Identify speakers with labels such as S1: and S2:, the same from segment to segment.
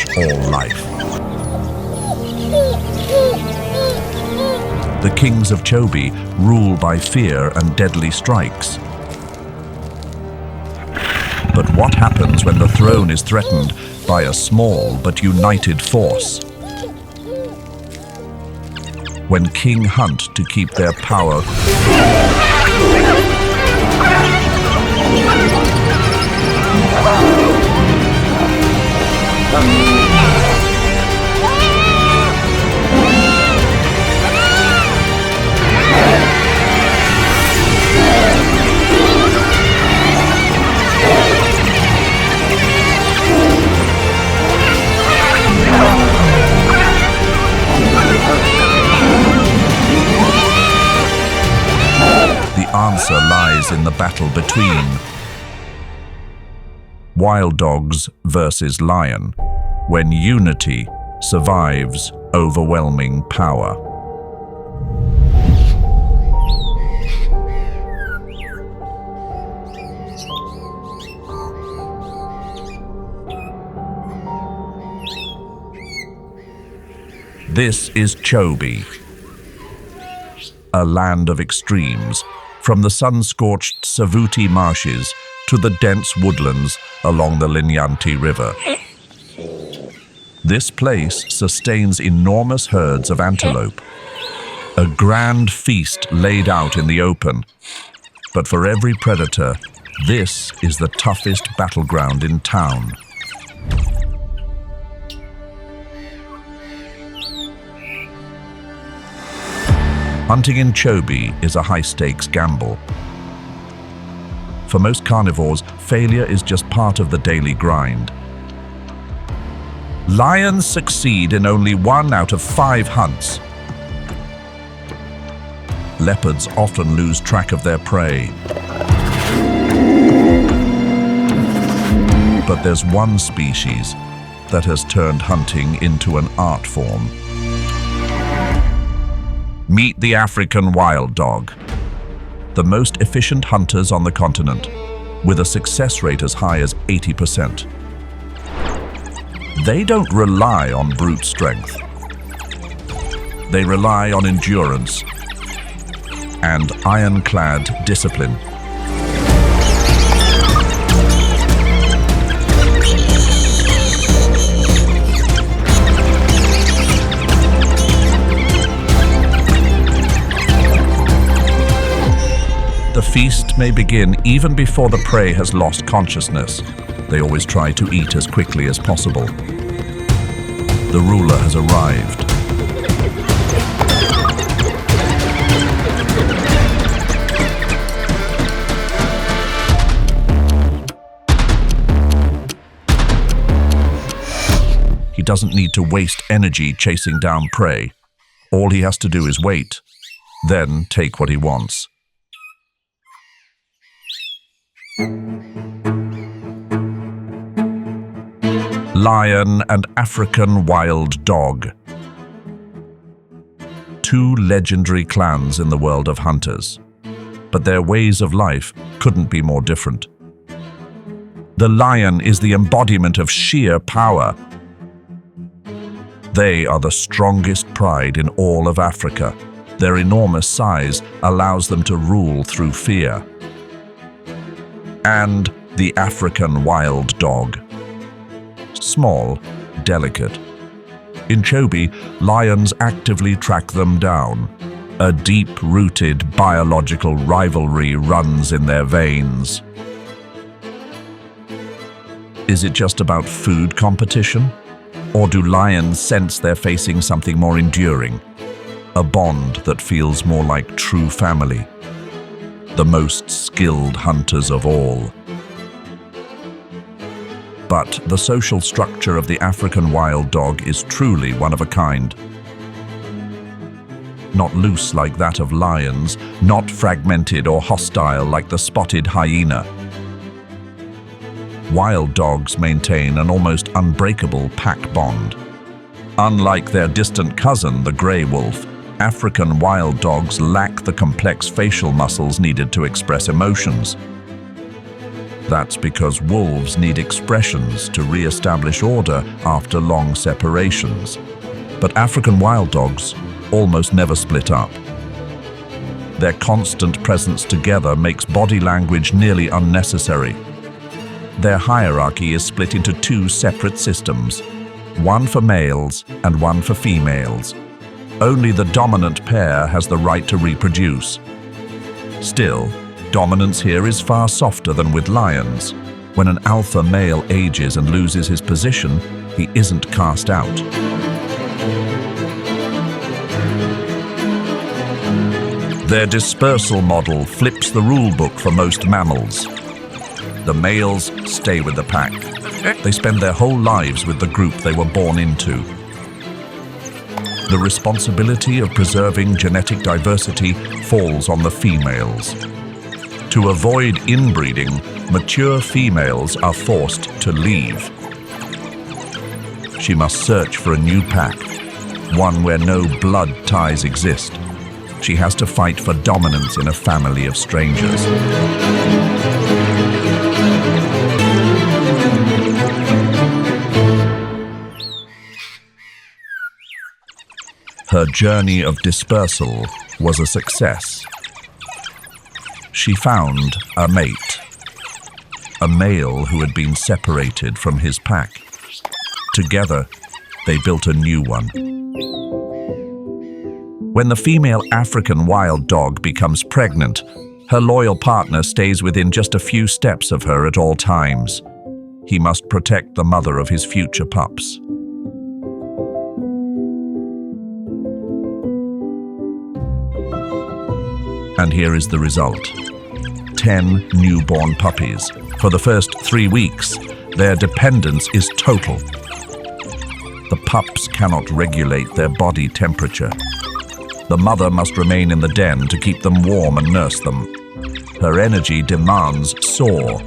S1: crush all life. The kings of Chobe rule by fear and deadly strikes. But what happens when the throne is threatened by a small but united force? When king hunt to keep their power, the answer lies in the battle between wild dogs versus lion, when unity survives overwhelming power. This is Chobe, a land of extremes, from the sun-scorched Savuti marshes to the dense woodlands along the Linyanti River. This place sustains enormous herds of antelope, a grand feast laid out in the open. But for every predator, this is the toughest battleground in town. Hunting in Chobe is a high-stakes gamble. For most carnivores, failure is just part of the daily grind. Lions succeed in only 1 out of 5 hunts. Leopards often lose track of their prey. But there's one species that has turned hunting into an art form. Meet the African wild dog, the most efficient hunters on the continent, with a success rate as high as 80%. They don't rely on brute strength. They rely on endurance and ironclad discipline. The feast may begin even before the prey has lost consciousness. They always try to eat as quickly as possible. The ruler has arrived. He doesn't need to waste energy chasing down prey. All he has to do is wait, then take what he wants. Lion and African wild dog. 2 legendary clans in the world of hunters, but their ways of life couldn't be more different. The lion is the embodiment of sheer power. They are the strongest pride in all of Africa. Their enormous size allows them to rule through fear. And the African wild dog. Small, delicate. In Chobe, lions actively track them down. A deep-rooted biological rivalry runs in their veins. Is it just about food competition? Or do lions sense they're facing something more enduring? A bond that feels more like true family. The most skilled hunters of all. But the social structure of the African wild dog is truly one of a kind. Not loose like that of lions, not fragmented or hostile like the spotted hyena. Wild dogs maintain an almost unbreakable pack bond. Unlike their distant cousin, the grey wolf, African wild dogs lack the complex facial muscles needed to express emotions. That's because wolves need expressions to re-establish order after long separations. But African wild dogs almost never split up. Their constant presence together makes body language nearly unnecessary. Their hierarchy is split into two separate systems, one for males and one for females. Only the dominant pair has the right to reproduce. Still, dominance here is far softer than with lions. When an alpha male ages and loses his position, he isn't cast out. Their dispersal model flips the rulebook for most mammals. The males stay with the pack. They spend their whole lives with the group they were born into. The responsibility of preserving genetic diversity falls on the females. To avoid inbreeding, mature females are forced to leave. She must search for a new pack, one where no blood ties exist. She has to fight for dominance in a family of strangers. Her journey of dispersal was a success. She found a mate, a male who had been separated from his pack. Together, they built a new one. When the female African wild dog becomes pregnant, her loyal partner stays within just a few steps of her at all times. He must protect the mother of his future pups. And here is the result. 10 newborn puppies. For the first 3 weeks, their dependence is total. The pups cannot regulate their body temperature. The mother must remain in the den to keep them warm and nurse them. Her energy demands soar,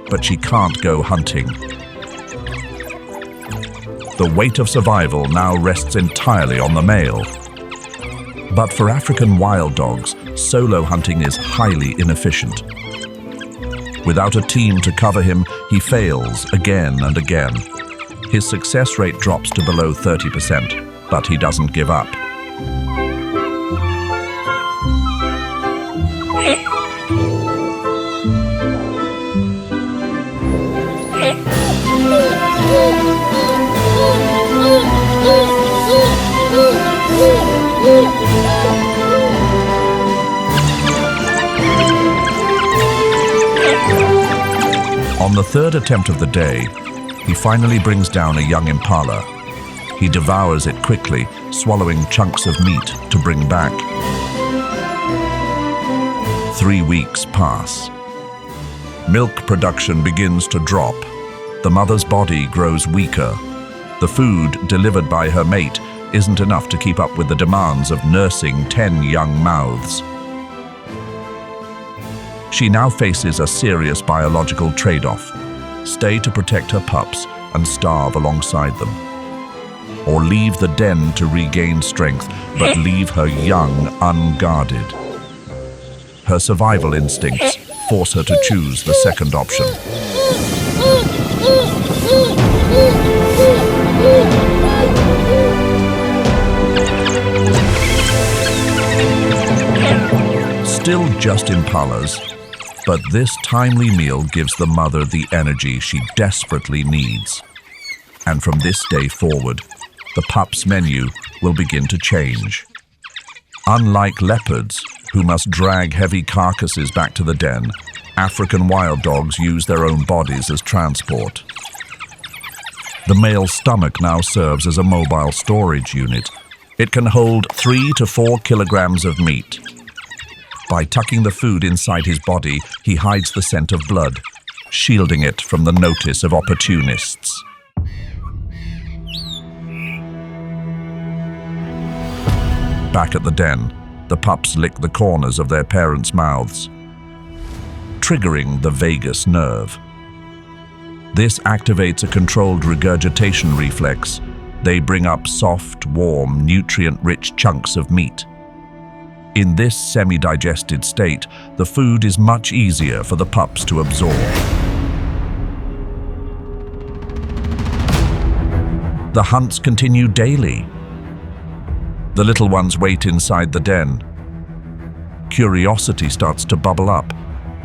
S1: but she can't go hunting. The weight of survival now rests entirely on the male. But for African wild dogs, solo hunting is highly inefficient. Without a team to cover him, he fails again and again. His success rate drops to below 30%, but he doesn't give up. On the third attempt of the day, he finally brings down a young impala. He devours it quickly, swallowing chunks of meat to bring back. 3 weeks pass. Milk production begins to drop. The mother's body grows weaker. The food delivered by her mate isn't enough to keep up with the demands of nursing 10 young mouths. She now faces a serious biological trade-off: stay to protect her pups and starve alongside them, or leave the den to regain strength but leave her young unguarded. Her survival instincts force her to choose the second option. Still just impalas, but this timely meal gives the mother the energy she desperately needs. And from this day forward, the pups' menu will begin to change. Unlike leopards, who must drag heavy carcasses back to the den, African wild dogs use their own bodies as transport. The male's stomach now serves as a mobile storage unit. It can hold 3 to 4 kilograms of meat. By tucking the food inside his body, he hides the scent of blood, shielding it from the notice of opportunists. Back at the den, the pups lick the corners of their parents' mouths, triggering the vagus nerve. This activates a controlled regurgitation reflex. They bring up soft, warm, nutrient-rich chunks of meat. In this semi-digested state, the food is much easier for the pups to absorb. The hunts continue daily. The little ones wait inside the den. Curiosity starts to bubble up.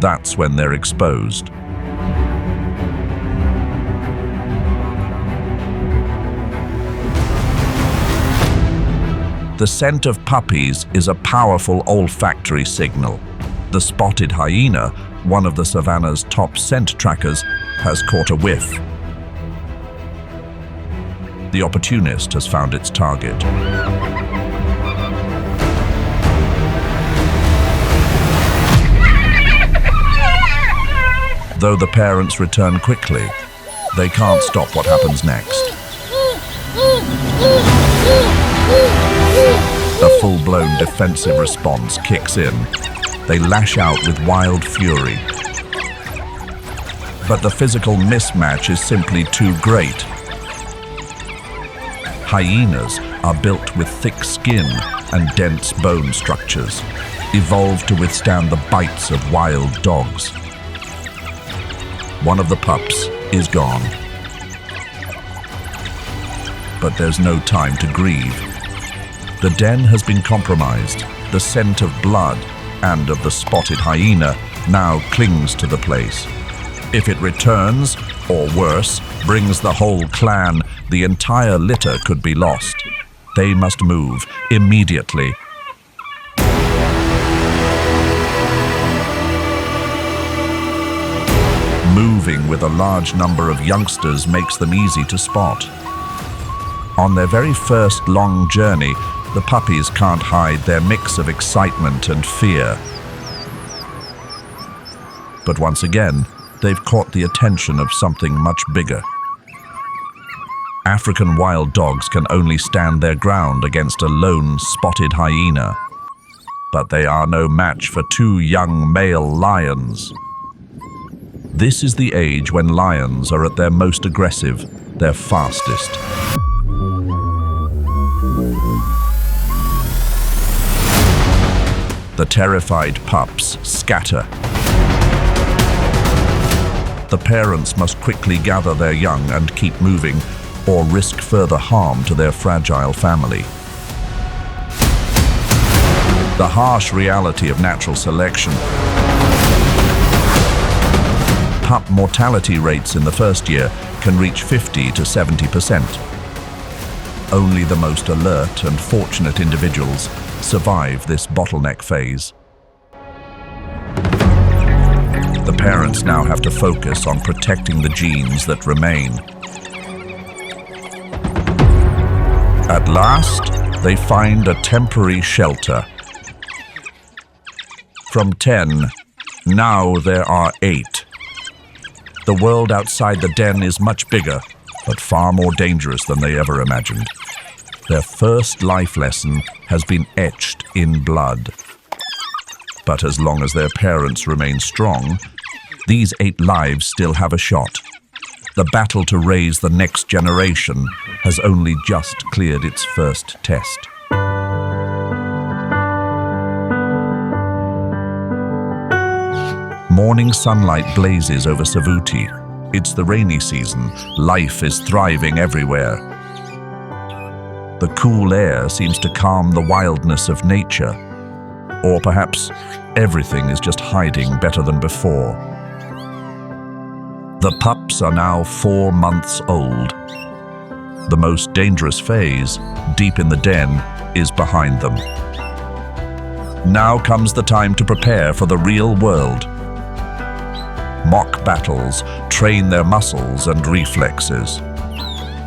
S1: That's when they're exposed. The scent of puppies is a powerful olfactory signal. The spotted hyena, one of the Savanna's top scent trackers, has caught a whiff. The opportunist has found its target. Though the parents return quickly, they can't stop what happens next. A full-blown defensive response kicks in. They lash out with wild fury. But the physical mismatch is simply too great. Hyenas are built with thick skin and dense bone structures, evolved to withstand the bites of wild dogs. One of the pups is gone. But there's no time to grieve. The den has been compromised. The scent of blood and of the spotted hyena now clings to the place. If it returns, or worse, brings the whole clan, the entire litter could be lost. They must move immediately. Moving with a large number of youngsters makes them easy to spot. On their very first long journey, the puppies can't hide their mix of excitement and fear. But once again, they've caught the attention of something much bigger. African wild dogs can only stand their ground against a lone spotted hyena. But they are no match for two young male lions. This is the age when lions are at their most aggressive, their fastest. The terrified pups scatter. The parents must quickly gather their young and keep moving, or risk further harm to their fragile family. The harsh reality of natural selection. Pup mortality rates in the first year can reach 50 to 70%. Only the most alert and fortunate individuals survive this bottleneck phase. The parents now have to focus on protecting the genes that remain. At last, they find a temporary shelter. From 10, now there are 8. The world outside the den is much bigger, but far more dangerous than they ever imagined. Their first life lesson has been etched in blood. But as long as their parents remain strong, these 8 lives still have a shot. The battle to raise the next generation has only just cleared its first test. Morning sunlight blazes over Savuti. It's the rainy season. Life is thriving everywhere. The cool air seems to calm the wildness of nature. Or perhaps everything is just hiding better than before. The pups are now 4 months old. The most dangerous phase, deep in the den, is behind them. Now comes the time to prepare for the real world. Mock battles train their muscles and reflexes.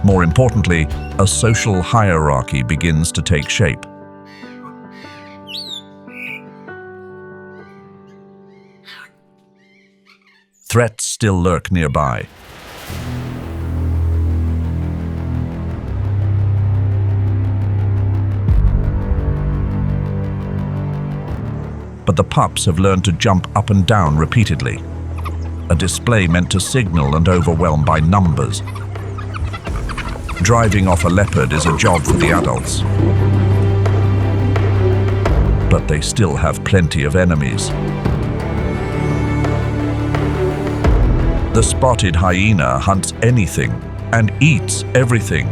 S1: More importantly, a social hierarchy begins to take shape. Threats still lurk nearby. But the pups have learned to jump up and down repeatedly. A display meant to signal and overwhelm by numbers. Driving off a leopard is a job for the adults. But they still have plenty of enemies. The spotted hyena hunts anything and eats everything.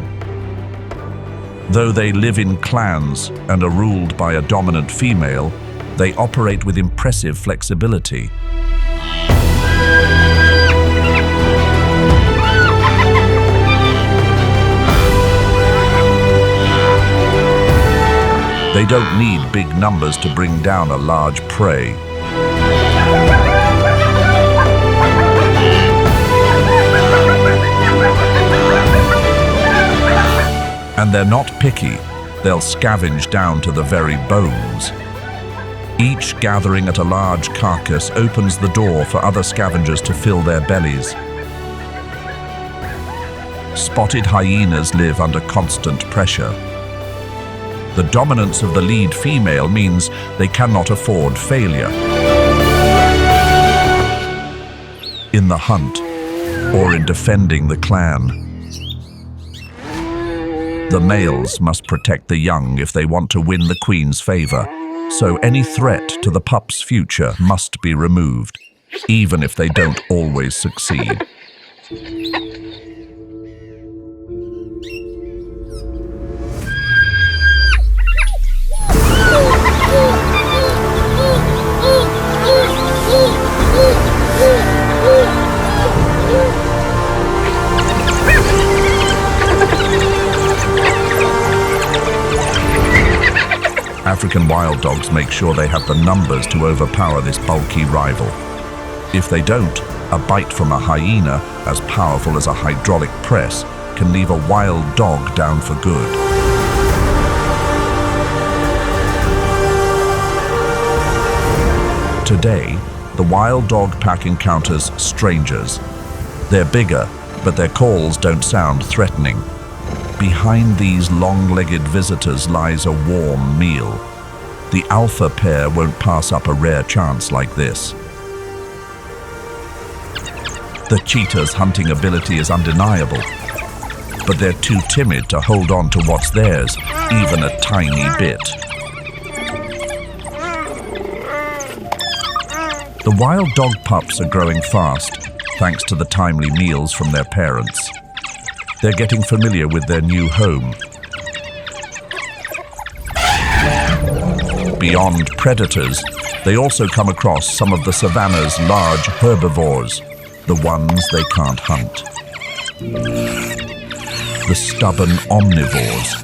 S1: Though they live in clans and are ruled by a dominant female, they operate with impressive flexibility. They don't need big numbers to bring down a large prey. And they're not picky. They'll scavenge down to the very bones. Each gathering at a large carcass opens the door for other scavengers to fill their bellies. Spotted hyenas live under constant pressure. The dominance of the lead female means they cannot afford failure. In the hunt, or in defending the clan, the males must protect the young if they want to win the queen's favor, so any threat to the pups' future must be removed, even if they don't always succeed. African wild dogs make sure they have the numbers to overpower this bulky rival. If they don't, a bite from a hyena, as powerful as a hydraulic press, can leave a wild dog down for good. Today, the wild dog pack encounters strangers. They're bigger, but their calls don't sound threatening. Behind these long-legged visitors lies a warm meal. The alpha pair won't pass up a rare chance like this. The cheetah's hunting ability is undeniable, but they're too timid to hold on to what's theirs, even a tiny bit. The wild dog pups are growing fast, thanks to the timely meals from their parents. They're getting familiar with their new home. Beyond predators, they also come across some of the savanna's large herbivores, the ones they can't hunt. The stubborn omnivores.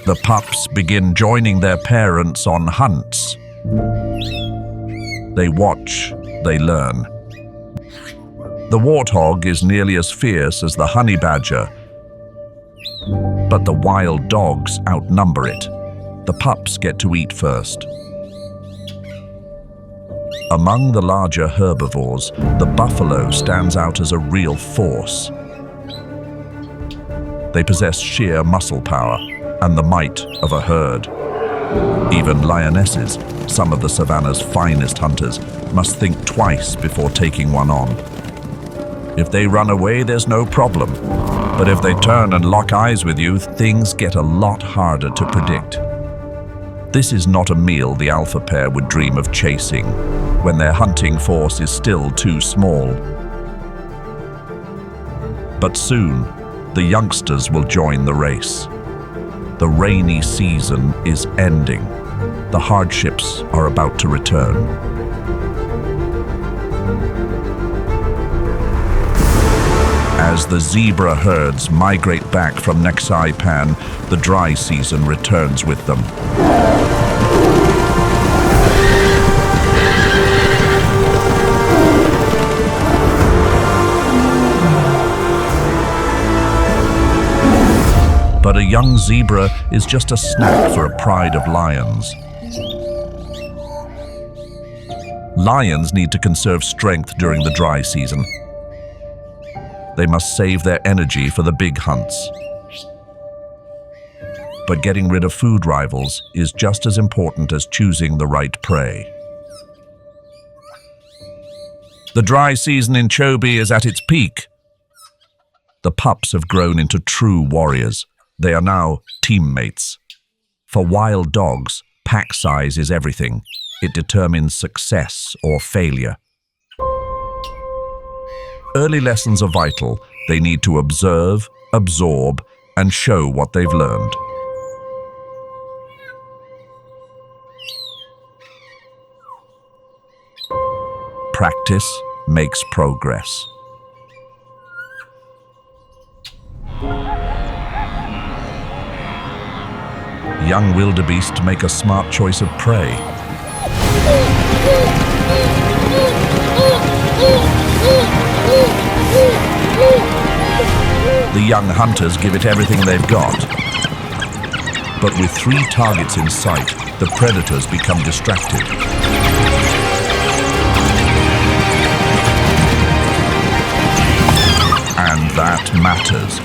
S1: The pups begin joining their parents on hunts. They watch, they learn. The warthog is nearly as fierce as the honey badger, but the wild dogs outnumber it. The pups get to eat first. Among the larger herbivores, the buffalo stands out as a real force. They possess sheer muscle power and the might of a herd. Even lionesses, some of the savanna's finest hunters, must think twice before taking one on. If they run away, there's no problem. But if they turn and lock eyes with you, things get a lot harder to predict. This is not a meal the alpha pair would dream of chasing, when their hunting force is still too small. But soon, the youngsters will join the race. The rainy season is ending. The hardships are about to return. As the zebra herds migrate back from Masai Mara, the dry season returns with them. But a young zebra is just a snack for a pride of lions. Lions need to conserve strength during the dry season. They must save their energy for the big hunts. But getting rid of food rivals is just as important as choosing the right prey. The dry season in Chobe is at its peak. The pups have grown into true warriors. They are now teammates. For wild dogs, pack size is everything. It determines success or failure. Early lessons are vital. They need to observe, absorb, and show what they've learned. Practice makes progress. Young wildebeest make a smart choice of prey. The young hunters give it everything they've got. But with 3 targets in sight, the predators become distracted. And that matters.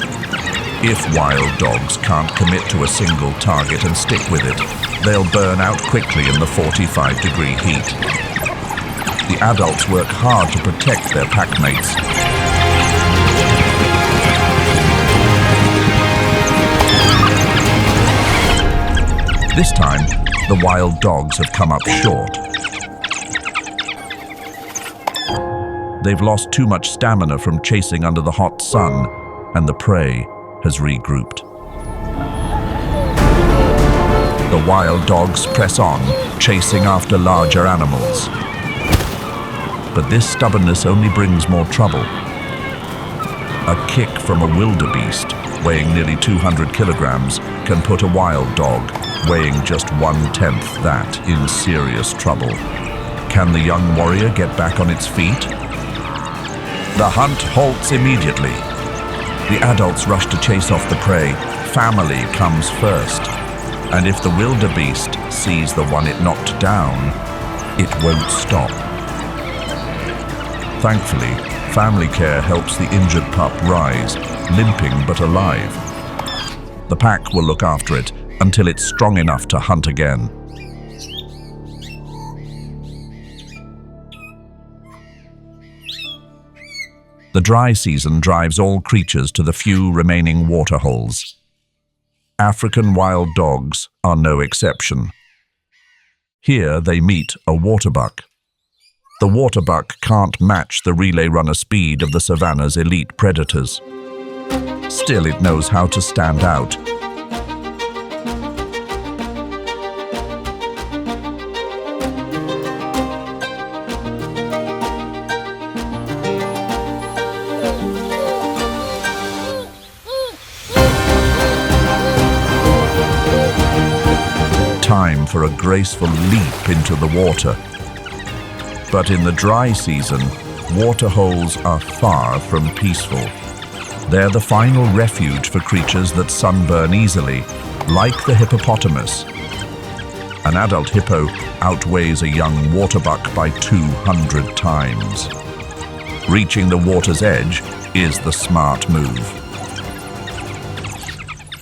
S1: If wild dogs can't commit to a single target and stick with it, they'll burn out quickly in the 45-degree heat. The adults work hard to protect their packmates. This time, the wild dogs have come up short. They've lost too much stamina from chasing under the hot sun, and the prey has regrouped. The wild dogs press on, chasing after larger animals. But this stubbornness only brings more trouble. A kick from a wildebeest, weighing nearly 200 kilograms, can put a wild dog, weighing just 1/10 that, in serious trouble. Can the young warrior get back on its feet? The hunt halts immediately. The adults rush to chase off the prey. Family comes first. And if the wildebeest sees the one it knocked down, it won't stop. Thankfully, family care helps the injured pup rise, limping but alive. The pack will look after it until it's strong enough to hunt again. The dry season drives all creatures to the few remaining waterholes. African wild dogs are no exception. Here they meet a waterbuck. The waterbuck can't match the relay runner speed of the Savanna's elite predators. Still, it knows how to stand out. Time for a graceful leap into the water. But in the dry season, waterholes are far from peaceful. They're the final refuge for creatures that sunburn easily, like the hippopotamus. An adult hippo outweighs a young waterbuck by 200 times. Reaching the water's edge is the smart move.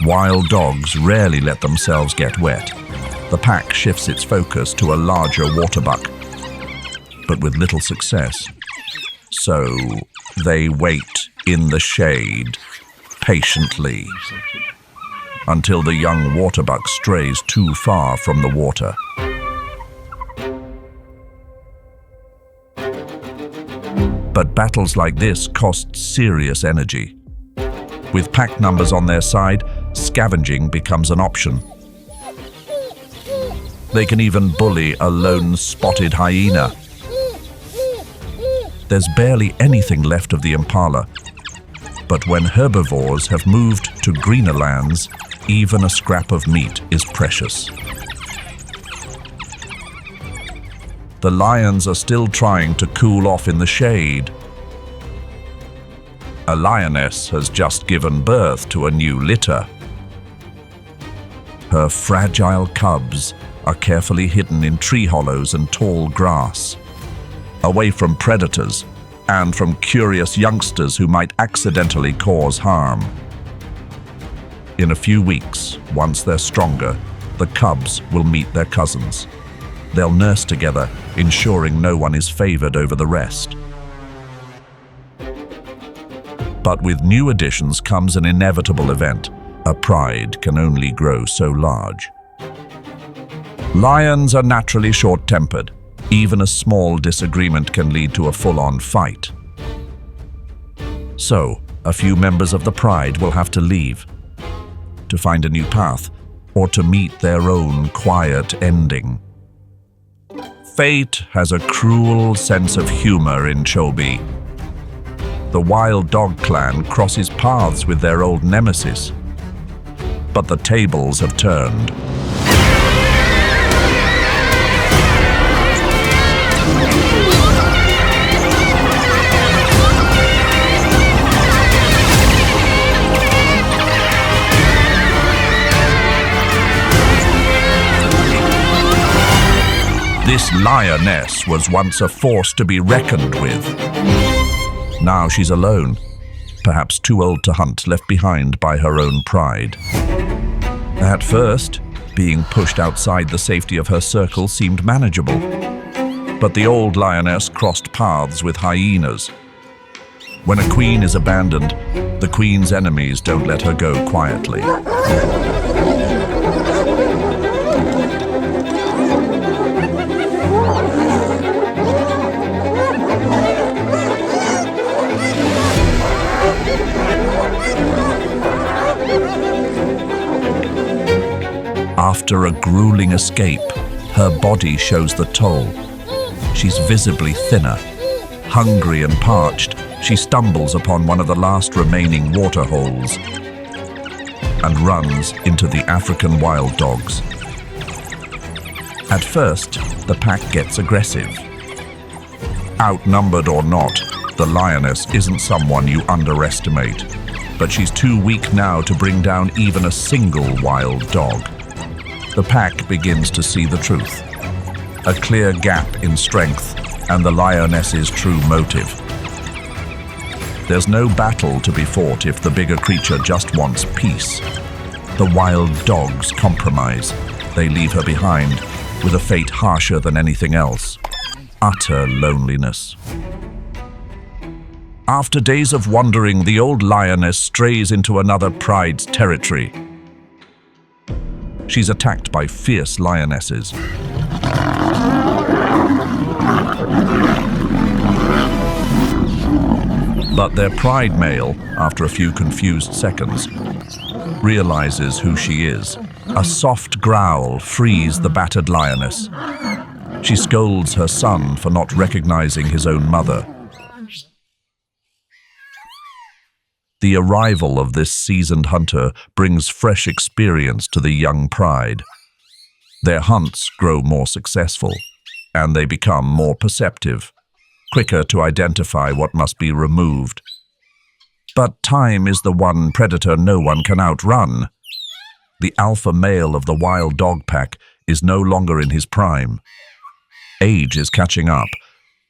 S1: Wild dogs rarely let themselves get wet. The pack shifts its focus to a larger waterbuck, but with little success. So they wait in the shade, patiently, until the young waterbuck strays too far from the water. But battles like this cost serious energy. With pack numbers on their side, scavenging becomes an option. They can even bully a lone spotted hyena. There's barely anything left of the impala, but when herbivores have moved to greener lands, even a scrap of meat is precious. The lions are still trying to cool off in the shade. A lioness has just given birth to a new litter. Her fragile cubs are carefully hidden in tree hollows and tall grass, away from predators and from curious youngsters who might accidentally cause harm. In a few weeks, once they're stronger, the cubs will meet their cousins. They'll nurse together, ensuring no one is favored over the rest. But with new additions comes an inevitable event. A pride can only grow so large. Lions are naturally short-tempered. Even a small disagreement can lead to a full-on fight. So, a few members of the pride will have to leave. to find a new path or to meet their own quiet ending. Fate has a cruel sense of humor in Chobe. The wild dog clan crosses paths with their old nemesis, but the tables have turned. This Lioness was once a force to be reckoned with. Now she's alone, perhaps too old to hunt, left behind by her own pride. At first, being pushed outside the safety of her circle seemed manageable. But the old Lioness crossed paths with Hyenas. When a queen is abandoned, the queen's enemies don't let her go quietly. After a grueling escape, her body shows the toll. She's visibly thinner. Hungry and parched, she stumbles upon one of the last remaining waterholes and runs into the African wild dogs. At first, the pack gets aggressive. Outnumbered or not, the Lioness isn't someone you underestimate, but she's too weak now to bring down even a single wild dog. The pack begins to see the truth. A clear gap in strength and the Lioness's true motive. There's no battle to be fought if the bigger creature just wants peace. The wild dogs compromise. They leave her behind with a fate harsher than anything else. Utter loneliness. After days of wandering, the old Lioness strays into another pride's territory. She's attacked by fierce lionesses. But their pride male, after a few confused seconds, realizes who she is. A soft growl frees the battered lioness. She scolds her son for not recognizing his own mother. The arrival of this seasoned hunter brings fresh experience to the young pride. Their hunts grow more successful, and they become more perceptive, quicker to identify what must be removed. But time is the one predator no one can outrun. The alpha male of the wild dog pack is no longer in his prime. Age is catching up,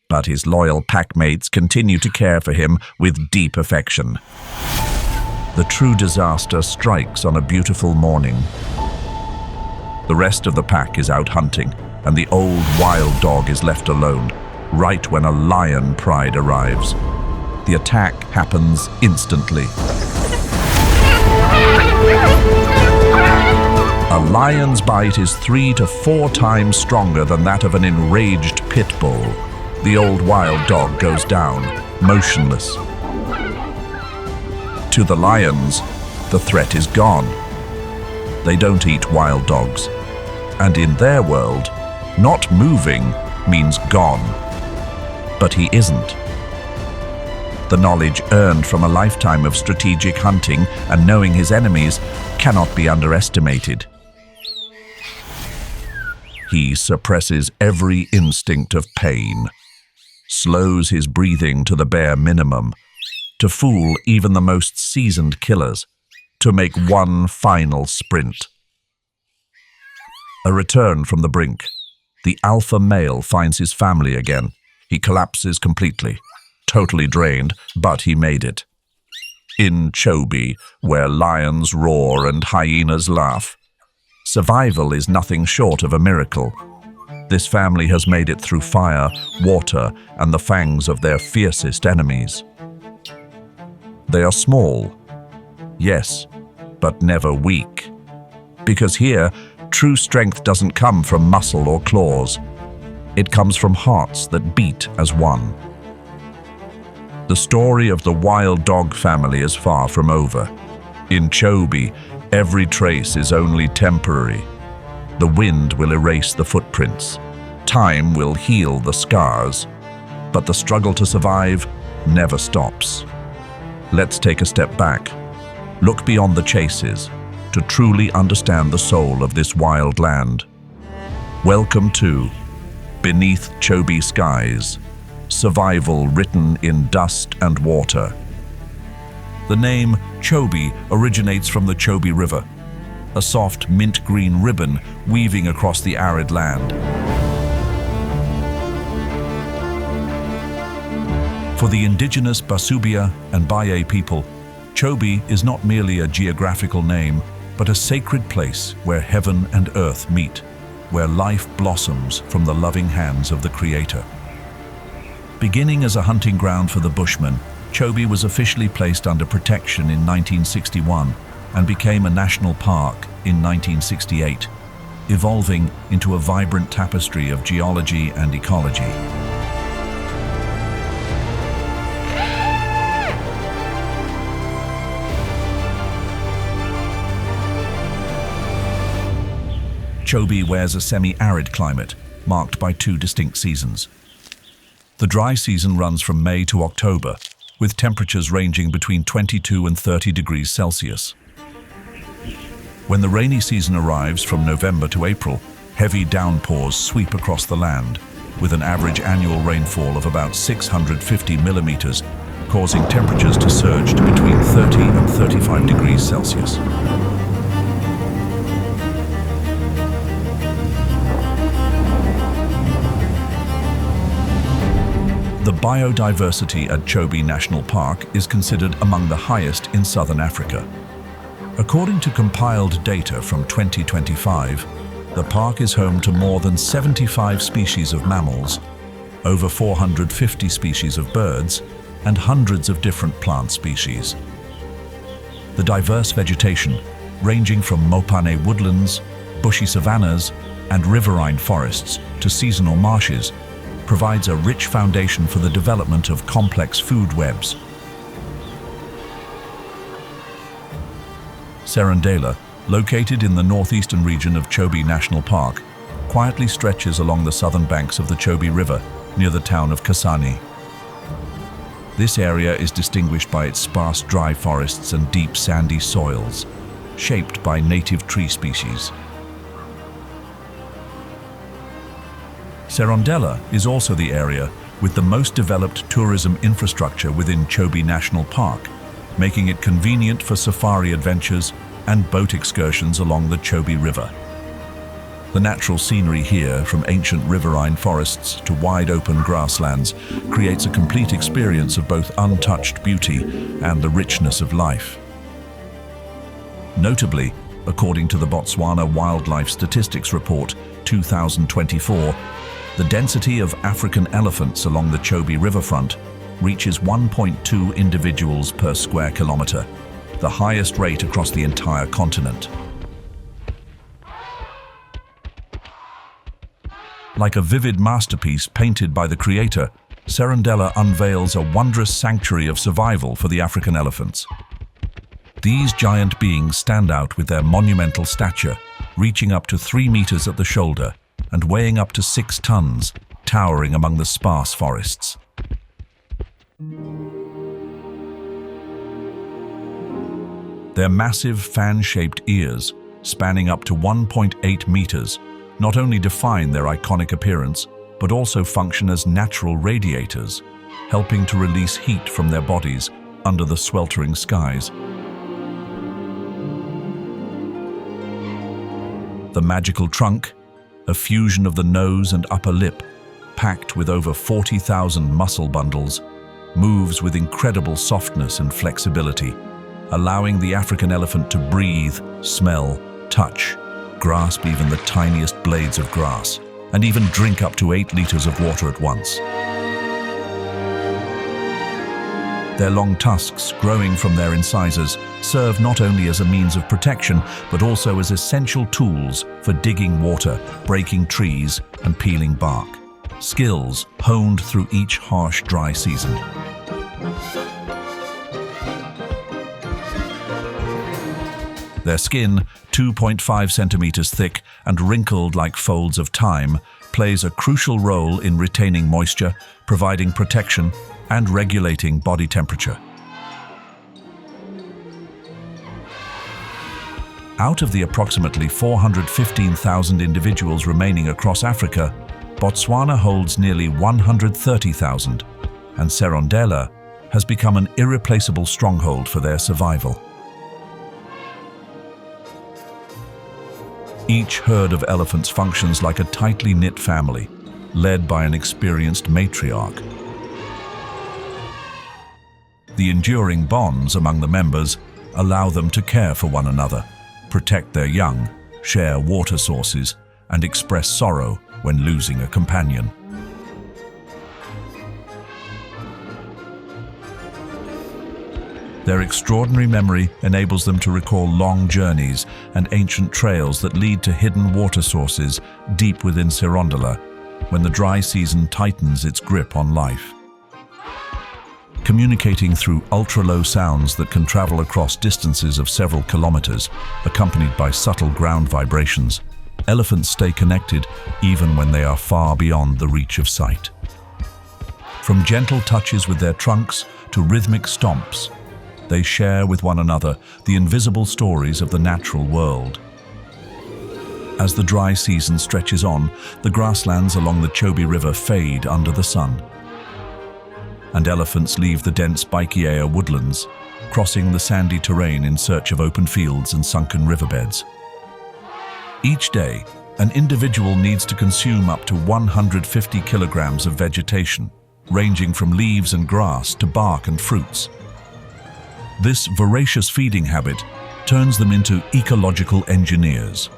S1: but his loyal packmates continue to care for him with deep affection. The true disaster strikes on a beautiful morning. The rest of the pack is out hunting, and the old wild dog is left alone, right when a lion pride arrives. The attack happens instantly. A lion's bite is 3 to 4 times stronger than that of an enraged pit bull. The old wild dog goes down, motionless. To the lions, the threat is gone. They don't eat wild dogs, and in their world, not moving means gone. But he isn't. The knowledge earned from a lifetime of strategic hunting and knowing his enemies cannot be underestimated. He suppresses every instinct of pain, slows his breathing to the bare minimum, to fool even the most seasoned killers, to make one final sprint. A return from the brink. The alpha male finds his family again. He collapses completely, totally drained, but he made it. In Chobe, where lions roar and hyenas laugh, survival is nothing short of a miracle. This family has made it through fire, water, and the fangs of their fiercest enemies. They are small, yes, but never weak. Because here, true strength doesn't come from muscle or claws. It comes from hearts that beat as one. The story of the wild dog family is far from over. In Chobe, Every trace is only temporary. The wind will erase the footprints. Time will heal the scars. But the struggle to survive never stops. Let's take a step back. Look beyond the chases to truly understand the soul of this wild land. Welcome to Beneath Chobe Skies, survival written in dust and water. The name Chobe originates from the Chobe River, a soft mint green ribbon weaving across the arid land. For the indigenous Basubia and Baye people, Chobe is not merely a geographical name, but a sacred place where heaven and earth meet, where life blossoms from the loving hands of the Creator. Beginning as a hunting ground for the Bushmen, Chobe was officially placed under protection in 1961 and became a national park in 1968, evolving into a vibrant tapestry of geology and ecology. Chobe wears a semi-arid climate, marked by two distinct seasons. The dry season runs from May to October, with temperatures ranging between 22 and 30 degrees Celsius. When the rainy season arrives from November to April, heavy downpours sweep across the land, with an average annual rainfall of about 650 millimeters, causing temperatures to surge to between 30 and 35 degrees Celsius. The biodiversity at Chobe National Park is considered among the highest in southern Africa. According to compiled data from 2025, the park is home to more than 75 species of mammals, over 450 species of birds, and hundreds of different plant species. The diverse vegetation, ranging from mopane woodlands, bushy savannas, and riverine forests to seasonal marshes, provides a rich foundation for the development of complex food webs. Serondela, located in the northeastern region of Chobe National Park, quietly stretches along the southern banks of the Chobe River near the town of Kasane. This area is distinguished by its sparse dry forests and deep sandy soils, shaped by native tree species. Serondela is also the area with the most developed tourism infrastructure within Chobe National Park, making it convenient for safari adventures and boat excursions along the Chobe River. The natural scenery here, from ancient riverine forests to wide open grasslands, creates a complete experience of both untouched beauty and the richness of life. Notably, according to the Botswana Wildlife Statistics Report 2024, the density of African elephants along the Chobe riverfront reaches 1.2 individuals per square kilometer, the highest rate across the entire continent. Like a vivid masterpiece painted by the Creator, Serondela unveils a wondrous sanctuary of survival for the African elephants. These giant beings stand out with their monumental stature, reaching up to 3 meters at the shoulder and weighing up to 6 tons, towering among the sparse forests. Their massive fan-shaped ears, spanning up to 1.8 meters, not only define their iconic appearance, but also function as natural radiators, helping to release heat from their bodies under the sweltering skies. The magical trunk, a fusion of the nose and upper lip, packed with over 40,000 muscle bundles, moves with incredible softness and flexibility, allowing the African elephant to breathe, smell, touch, grasp even the tiniest blades of grass, and even drink up to 8 liters of water at once. Their long tusks, growing from their incisors, serve not only as a means of protection, but also as essential tools for digging water, breaking trees, and peeling bark. Skills honed through each harsh, dry season. Their skin, 2.5 centimeters thick and wrinkled like folds of time, plays a crucial role in retaining moisture, providing protection, and regulating body temperature. Out of the approximately 415,000 individuals remaining across Africa, Botswana holds nearly 130,000, and Serondela has become an irreplaceable stronghold for their survival. Each herd of elephants functions like a tightly knit family, led by an experienced matriarch. The enduring bonds among the members allow them to care for one another, protect their young, share water sources, and express sorrow when losing a companion. Their extraordinary memory enables them to recall long journeys and ancient trails that lead to hidden water sources deep within Serondela when the dry season tightens its grip on life. Communicating through ultra-low sounds that can travel across distances of several kilometers, accompanied by subtle ground vibrations, elephants stay connected even when they are far beyond the reach of sight. From gentle touches with their trunks to rhythmic stomps, they share with one another the invisible stories of the natural world. As the dry season stretches on, the grasslands along the Chobe River fade under the sun, and elephants leave the dense Baikiea woodlands, crossing the sandy terrain in search of open fields and sunken riverbeds. Each day, an individual needs to consume up to 150 kilograms of vegetation, ranging from leaves and grass to bark and fruits. This voracious feeding habit turns them into ecological engineers,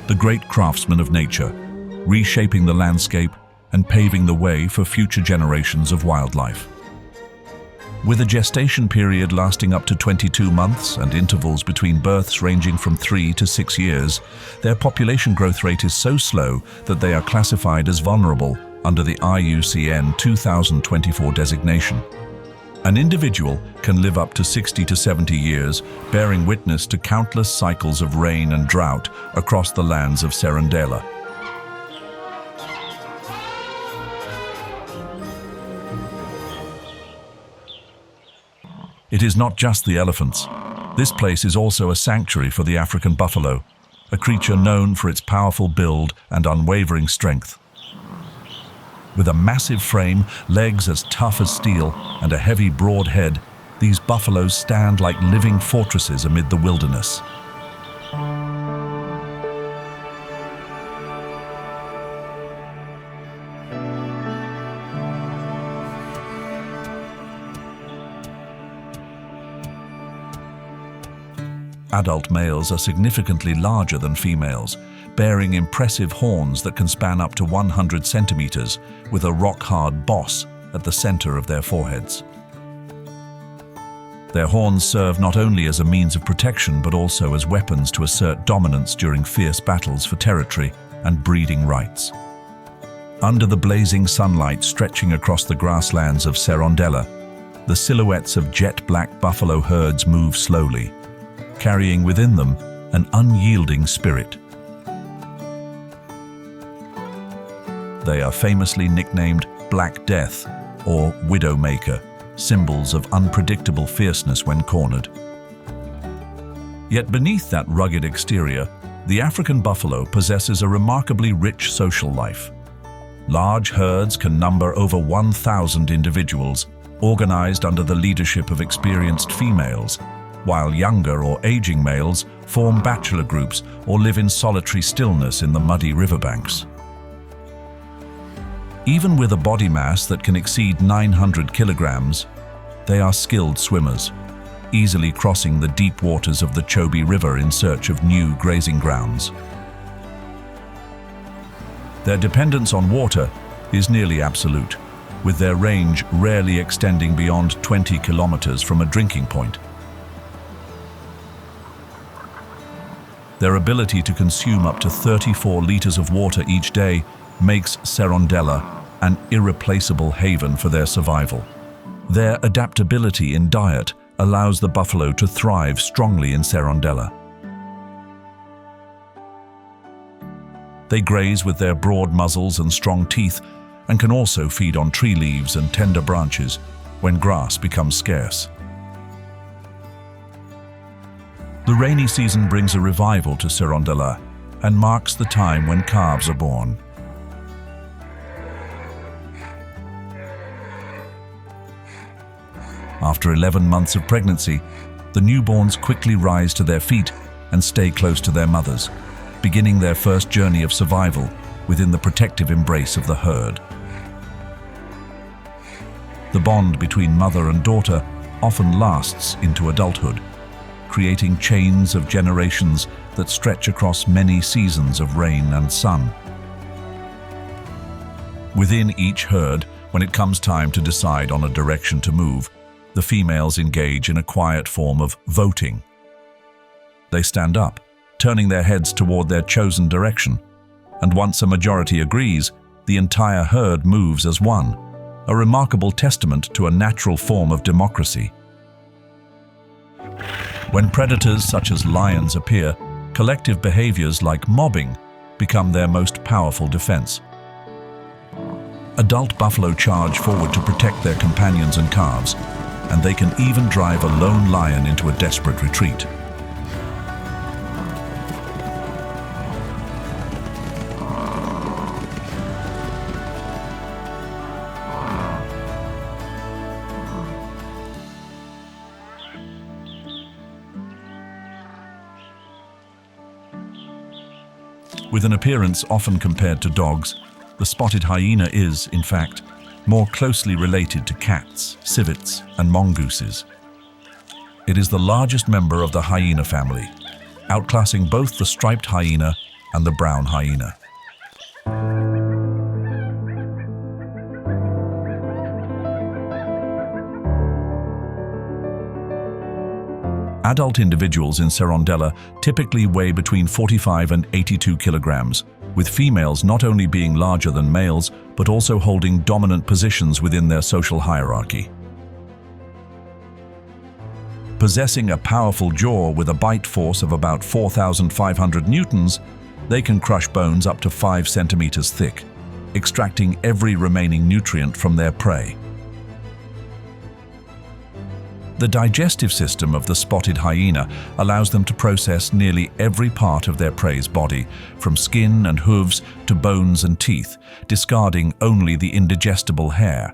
S1: the great craftsmen of nature, reshaping the landscape and paving the way for future generations of wildlife. With a gestation period lasting up to 22 months and intervals between births ranging from 3 to 6 years, their population growth rate is so slow that they are classified as vulnerable under the IUCN 2024 designation. An individual can live up to 60 to 70 years, bearing witness to countless cycles of rain and drought across the lands of Serondela. It is not just the elephants. This place is also a sanctuary for the African buffalo, a creature known for its powerful build and unwavering strength. With a massive frame, legs as tough as steel, and a heavy, broad head, these buffaloes stand like living fortresses amid the wilderness. Adult males are significantly larger than females, bearing impressive horns that can span up to 100 centimeters, with a rock-hard boss at the center of their foreheads. Their horns serve not only as a means of protection but also as weapons to assert dominance during fierce battles for territory and breeding rights. Under the blazing sunlight stretching across the grasslands of Serondela, the silhouettes of jet-black buffalo herds move slowly, carrying within them an unyielding spirit. They are famously nicknamed Black Death or Widowmaker, symbols of unpredictable fierceness when cornered. Yet beneath that rugged exterior, the African buffalo possesses a remarkably rich social life. Large herds can number over 1,000 individuals, organized under the leadership of experienced females, while younger or aging males form bachelor groups or live in solitary stillness in the muddy riverbanks. Even with a body mass that can exceed 900 kilograms, they are skilled swimmers, easily crossing the deep waters of the Chobe River in search of new grazing grounds. Their dependence on water is nearly absolute, with their range rarely extending beyond 20 kilometers from a drinking point. Their ability to consume up to 34 liters of water each day makes Serondela an irreplaceable haven for their survival. Their adaptability in diet allows the buffalo to thrive strongly in Serondela. They graze with their broad muzzles and strong teeth and can also feed on tree leaves and tender branches when grass becomes scarce. The rainy season brings a revival to Cerondella and marks the time when calves are born. After 11 months of pregnancy, the newborns quickly rise to their feet and stay close to their mothers, beginning their first journey of survival within the protective embrace of the herd. The bond between mother and daughter often lasts into adulthood, creating chains of generations that stretch across many seasons of rain and sun. Within each herd, when it comes time to decide on a direction to move, the females engage in a quiet form of voting. They stand up, turning their heads toward their chosen direction, and once a majority agrees, the entire herd moves as one, a remarkable testament to a natural form of democracy. When predators such as lions appear, collective behaviors like mobbing become their most powerful defense. Adult buffalo charge forward to protect their companions and calves, and they can even drive a lone lion into a desperate retreat. With an appearance often compared to dogs, the spotted hyena is, in fact, more closely related to cats, civets, and mongooses. It is the largest member of the hyena family, outclassing both the striped hyena and the brown hyena. Adult individuals in Cerondella typically weigh between 45 and 82 kilograms, with females not only being larger than males, but also holding dominant positions within their social hierarchy. Possessing a powerful jaw with a bite force of about 4,500 newtons, they can crush bones up to 5 centimeters thick, extracting every remaining nutrient from their prey. The digestive system of the spotted hyena allows them to process nearly every part of their prey's body, from skin and hooves to bones and teeth, discarding only the indigestible hair.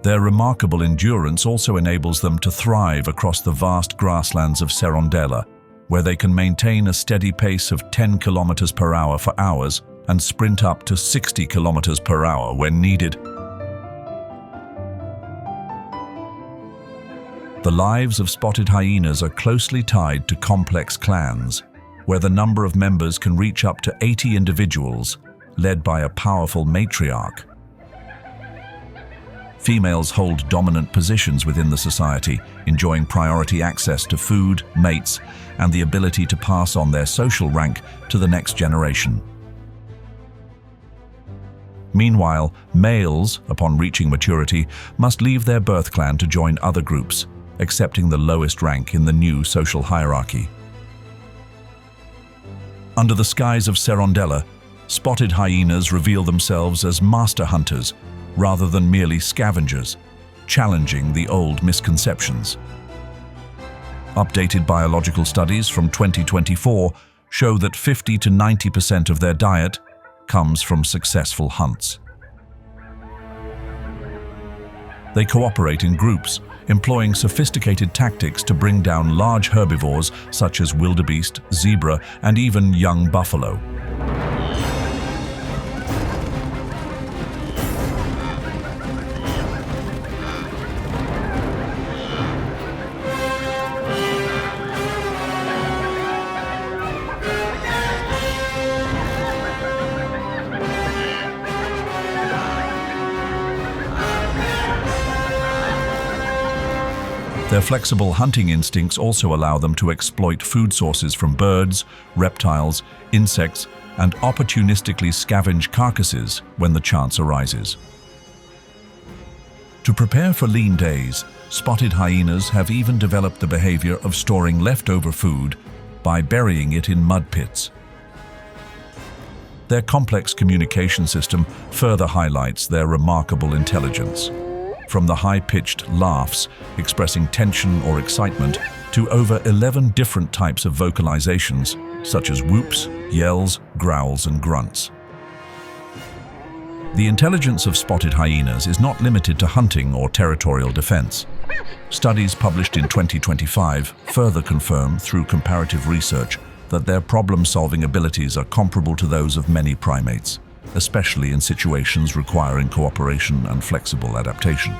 S1: Their remarkable endurance also enables them to thrive across the vast grasslands of Cerondella, where they can maintain a steady pace of 10 kilometers per hour for hours and sprint up to 60 kilometers per hour when needed. The lives of spotted hyenas are closely tied to complex clans, where the number of members can reach up to 80 individuals, led by a powerful matriarch. Females hold dominant positions within the society, enjoying priority access to food, mates, and the ability to pass on their social rank to the next generation. Meanwhile, males, upon reaching maturity, must leave their birth clan to join other groups, accepting the lowest rank in the new social hierarchy. Under the skies of Cerondella, spotted hyenas reveal themselves as master hunters rather than merely scavengers, challenging the old misconceptions. Updated biological studies from 2024 show that 50 to 90% of their diet comes from successful hunts. They cooperate in groups, employing sophisticated tactics to bring down large herbivores such as wildebeest, zebra, and even young buffalo. Their flexible hunting instincts also allow them to exploit food sources from birds, reptiles, insects, and opportunistically scavenge carcasses when the chance arises. To prepare for lean days, spotted hyenas have even developed the behavior of storing leftover food by burying it in mud pits. Their complex communication system further highlights their remarkable intelligence. From the high-pitched laughs expressing tension or excitement to over 11 different types of vocalizations, such as whoops, yells, growls, and grunts. The intelligence of spotted hyenas is not limited to hunting or territorial defense. Studies published in 2025 further confirm, through comparative research, that their problem-solving abilities are comparable to those of many primates, especially in situations requiring cooperation and flexible adaptation.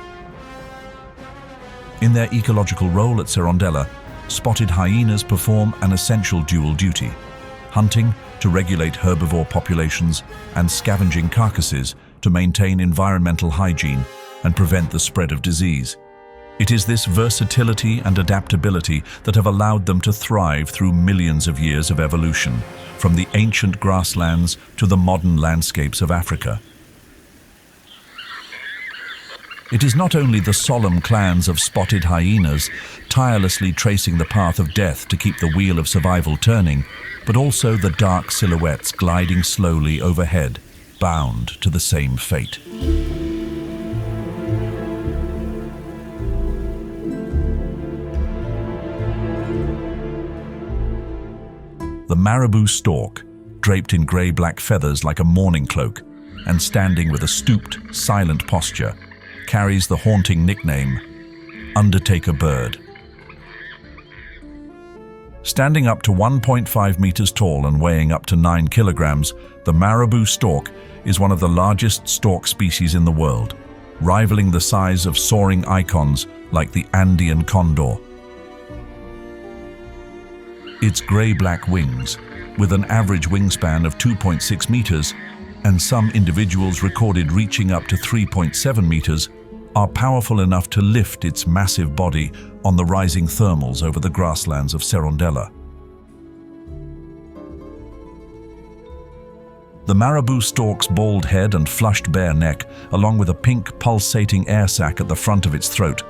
S1: In their ecological role at Cerondella, spotted hyenas perform an essential dual duty: hunting to regulate herbivore populations and scavenging carcasses to maintain environmental hygiene and prevent the spread of disease. It is this versatility and adaptability that have allowed them to thrive through millions of years of evolution, from the ancient grasslands to the modern landscapes of Africa. It is not only the solemn clans of spotted hyenas tirelessly tracing the path of death to keep the wheel of survival turning, but also the dark silhouettes gliding slowly overhead, bound to the same fate. The marabou stork, draped in grey-black feathers like a mourning cloak, and standing with a stooped, silent posture, carries the haunting nickname, Undertaker Bird. Standing up to 1.5 meters tall and weighing up to 9 kilograms, the marabou stork is one of the largest stork species in the world, rivaling the size of soaring icons like the Andean condor. Its grey-black wings, with an average wingspan of 2.6 meters, and some individuals recorded reaching up to 3.7 meters, are powerful enough to lift its massive body on the rising thermals over the grasslands of Cerondella. The marabou stork's bald head and flushed bare neck, along with a pink pulsating air sac at the front of its throat,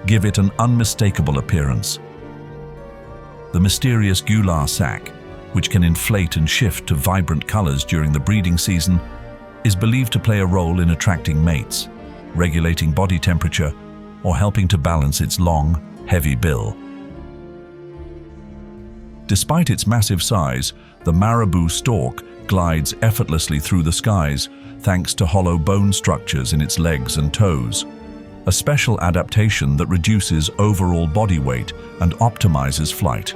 S1: give it an unmistakable appearance. The mysterious gular sac, which can inflate and shift to vibrant colors during the breeding season, is believed to play a role in attracting mates, regulating body temperature, or helping to balance its long, heavy bill. Despite its massive size, the marabou stork glides effortlessly through the skies thanks to hollow bone structures in its legs and toes, a special adaptation that reduces overall body weight and optimizes flight.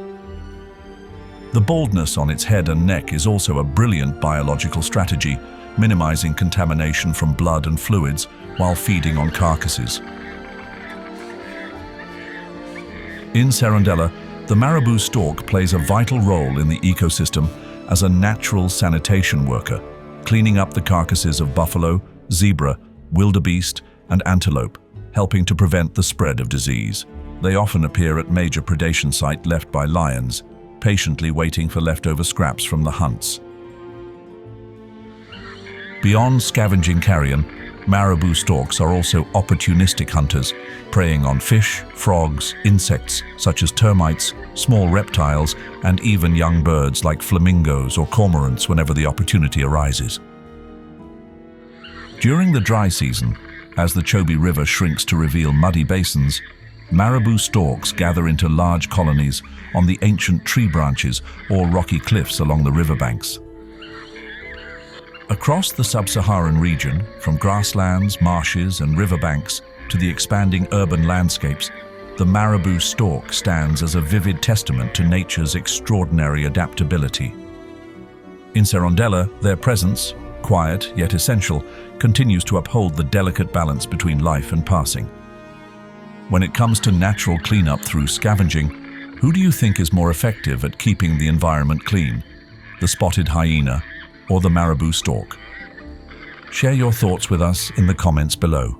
S1: The baldness on its head and neck is also a brilliant biological strategy, minimizing contamination from blood and fluids while feeding on carcasses. In Cerondella, the marabou stork plays a vital role in the ecosystem as a natural sanitation worker, cleaning up the carcasses of buffalo, zebra, wildebeest, and antelope, helping to prevent the spread of disease. They often appear at major predation sites left by lions, patiently waiting for leftover scraps from the hunts. Beyond scavenging carrion, marabou storks are also opportunistic hunters, preying on fish, frogs, insects such as termites, small reptiles, and even young birds like flamingos or cormorants whenever the opportunity arises. During the dry season, as the Chobe River shrinks to reveal muddy basins, marabou storks gather into large colonies on the ancient tree branches or rocky cliffs along the riverbanks. Across the sub-Saharan region, from grasslands, marshes, and riverbanks to the expanding urban landscapes, the marabou stork stands as a vivid testament to nature's extraordinary adaptability. In Cerondella, their presence, quiet yet essential, continues to uphold the delicate balance between life and passing. When it comes to natural cleanup through scavenging, who do you think is more effective at keeping the environment clean? The spotted hyena or the marabou stork? Share your thoughts with us in the comments below.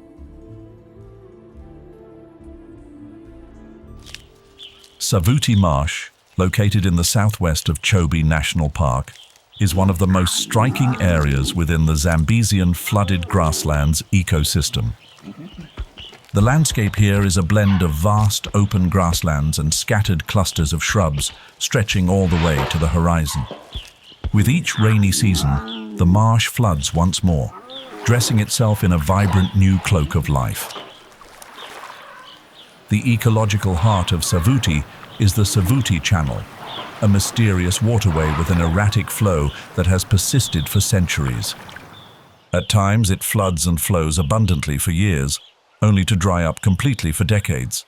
S1: Savuti Marsh, located in the southwest of Chobe National Park, is one of the most striking areas within the Zambezian flooded grasslands ecosystem. The landscape here is a blend of vast open grasslands and scattered clusters of shrubs stretching all the way to the horizon. With each rainy season, the marsh floods once more, dressing itself in a vibrant new cloak of life. The ecological heart of Savuti is the Savuti Channel, a mysterious waterway with an erratic flow that has persisted for centuries. At times it floods and flows abundantly for years, only to dry up completely for decades.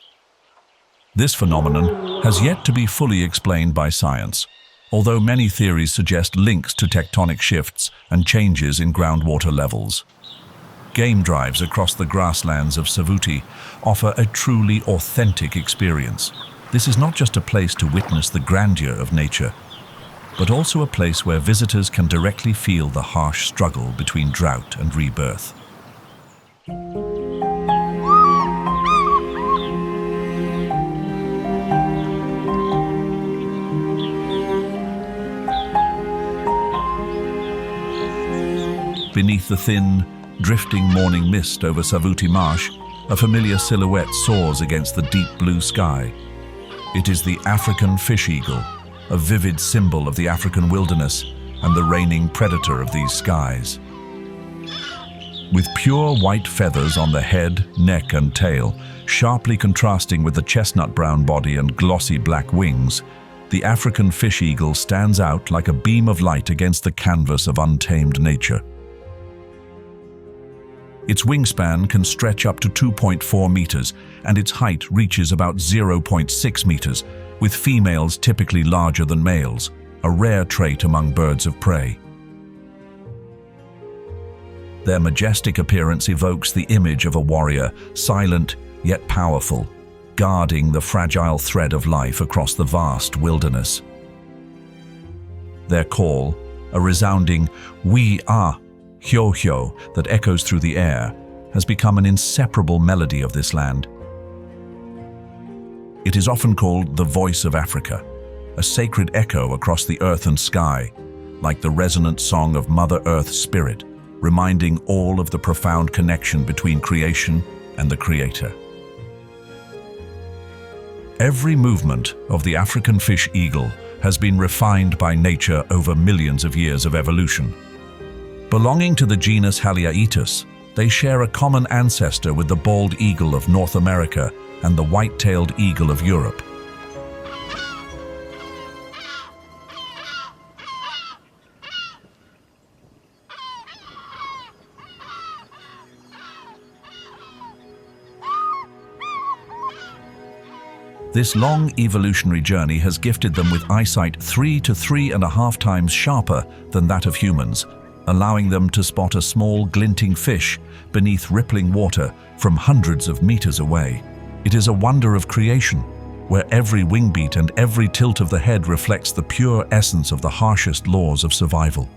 S1: This phenomenon has yet to be fully explained by science, although many theories suggest links to tectonic shifts and changes in groundwater levels. Game drives across the grasslands of Savuti offer a truly authentic experience. This is not just a place to witness the grandeur of nature, but also a place where visitors can directly feel the harsh struggle between drought and rebirth. Beneath the thin, drifting morning mist over Savuti Marsh, a familiar silhouette soars against the deep blue sky. It is the African fish eagle, a vivid symbol of the African wilderness and the reigning predator of these skies. With pure white feathers on the head, neck and tail, sharply contrasting with the chestnut-brown body and glossy black wings, the African fish eagle stands out like a beam of light against the canvas of untamed nature. Its wingspan can stretch up to 2.4 meters, and its height reaches about 0.6 meters, with females typically larger than males, a rare trait among birds of prey. Their majestic appearance evokes the image of a warrior, silent yet powerful, guarding the fragile thread of life across the vast wilderness. Their call, a resounding "We are" hyo-hyo that echoes through the air, has become an inseparable melody of this land. It is often called the voice of Africa, a sacred echo across the earth and sky, like the resonant song of Mother Earth's spirit, reminding all of the profound connection between creation and the Creator. Every movement of the African fish eagle has been refined by nature over millions of years of evolution. Belonging to the genus Hyenas, they share a common ancestor with the bald eagle of North America and the white-tailed eagle of Europe. This long evolutionary journey has gifted them with eyesight 3 to 3.5 times sharper than that of humans, allowing them to spot a small glinting fish beneath rippling water from hundreds of meters away. It is a wonder of creation, where every wingbeat and every tilt of the head reflects the pure essence of the harshest laws of survival.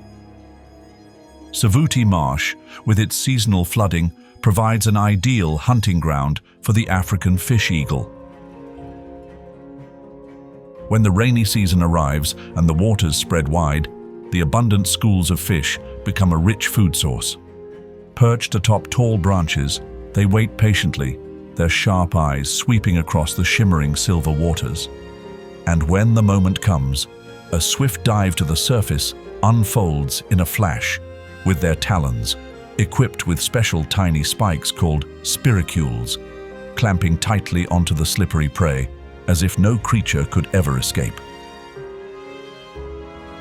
S1: Savuti Marsh, with its seasonal flooding, provides an ideal hunting ground for the African fish eagle. When the rainy season arrives and the waters spread wide, the abundant schools of fish become a rich food source. Perched atop tall branches, they wait patiently, their sharp eyes sweeping across the shimmering silver waters. And when the moment comes, a swift dive to the surface unfolds in a flash, with their talons, equipped with special tiny spikes called spiracules, clamping tightly onto the slippery prey, as if no creature could ever escape.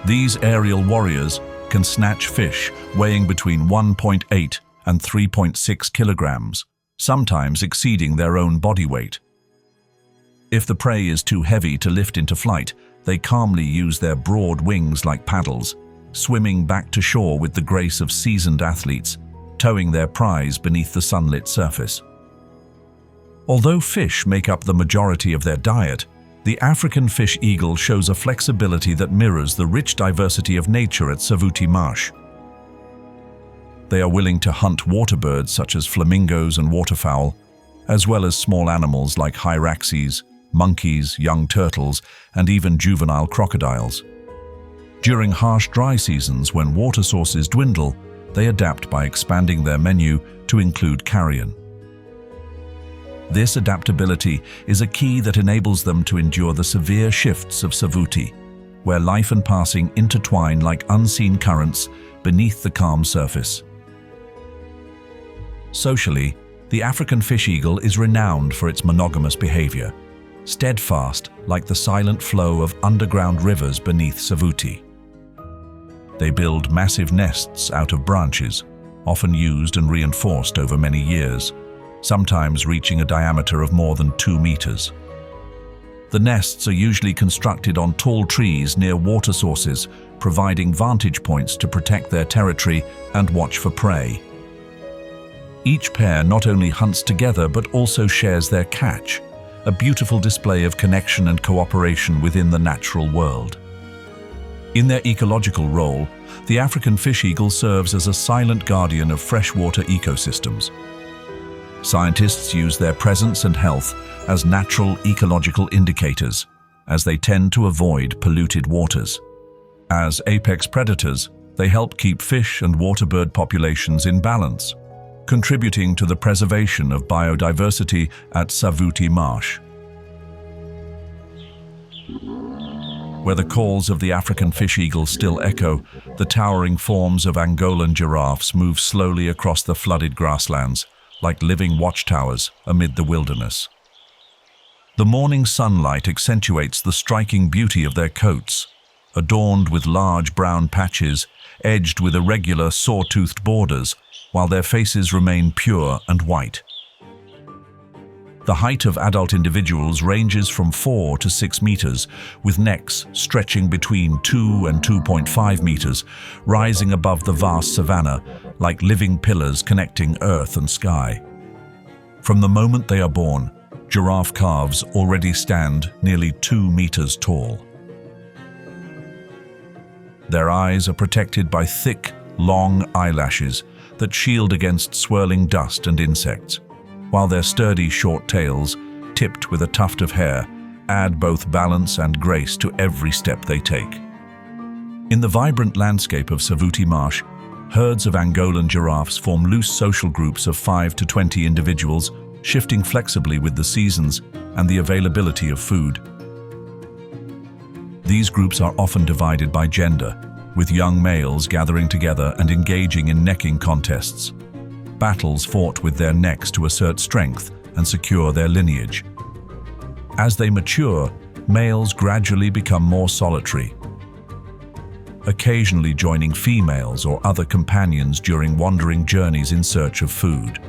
S1: These aerial warriors can snatch fish weighing between 1.8 and 3.6 kilograms, sometimes exceeding their own body weight. If the prey is too heavy to lift into flight, they calmly use their broad wings like paddles, swimming back to shore with the grace of seasoned athletes, towing their prize beneath the sunlit surface. Although fish make up the majority of their diet, the African fish eagle shows a flexibility that mirrors the rich diversity of nature at Savuti Marsh. They are willing to hunt water birds such as flamingos and waterfowl, as well as small animals like hyraxes, monkeys, young turtles, and even juvenile crocodiles. During harsh dry seasons when water sources dwindle, they adapt by expanding their menu to include carrion. This adaptability is a key that enables them to endure the severe shifts of Savuti, where life and passing intertwine like unseen currents, beneath the calm surface. Socially, the African fish eagle is renowned for its monogamous behavior, steadfast like the silent flow of underground rivers beneath Savuti. They build massive nests out of branches, often used and reinforced over many years, sometimes reaching a diameter of more than 2 meters. The nests are usually constructed on tall trees near water sources, providing vantage points to protect their territory and watch for prey. Each pair not only hunts together but also shares their catch, a beautiful display of connection and cooperation within the natural world. In their ecological role, the African fish eagle serves as a silent guardian of freshwater ecosystems. Scientists use their presence and health as natural ecological indicators, as they tend to avoid polluted waters. As apex predators, they help keep fish and water bird populations in balance, contributing to the preservation of biodiversity at Savuti Marsh. Where the calls of the African fish eagle still echo, the towering forms of Angolan giraffes move slowly across the flooded grasslands, like living watchtowers amid the wilderness. The morning sunlight accentuates the striking beauty of their coats, adorned with large brown patches, edged with irregular saw-toothed borders, while their faces remain pure and white. The height of adult individuals ranges from 4 to 6 meters, with necks stretching between 2 and 2.5 meters, rising above the vast savanna like living pillars connecting earth and sky. From the moment they are born, giraffe calves already stand nearly 2 meters tall. Their eyes are protected by thick, long eyelashes that shield against swirling dust and insects, while their sturdy short tails, tipped with a tuft of hair, add both balance and grace to every step they take. In the vibrant landscape of Savuti Marsh, herds of Angolan giraffes form loose social groups of 5 to 20 individuals, shifting flexibly with the seasons and the availability of food. These groups are often divided by gender, with young males gathering together and engaging in necking contests, battles fought with their necks to assert strength and secure their lineage. As they mature, males gradually become more solitary, occasionally joining females or other companions during wandering journeys in search of food.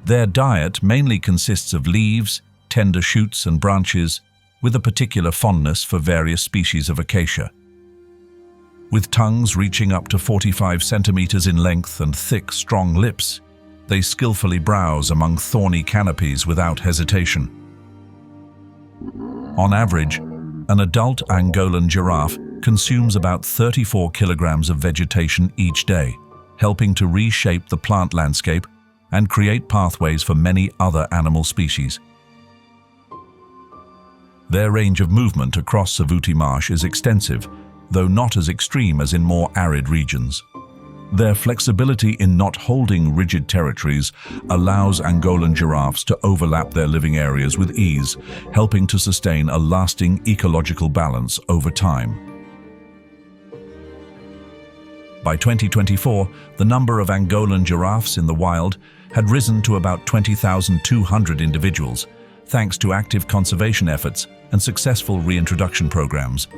S1: Their diet mainly consists of leaves, tender shoots and branches, with a particular fondness for various species of acacia. With tongues reaching up to 45 centimeters in length and thick, strong lips, they skillfully browse among thorny canopies without hesitation. On average, an adult Angolan giraffe consumes about 34 kilograms of vegetation each day, helping to reshape the plant landscape and create pathways for many other animal species. Their range of movement across Savuti Marsh is extensive, though not as extreme as in more arid regions. Their flexibility in not holding rigid territories allows Angolan giraffes to overlap their living areas with ease, helping to sustain a lasting ecological balance over time. By 2024, the number of Angolan giraffes in the wild had risen to about 20,200 individuals, thanks to active conservation efforts and successful reintroduction programs.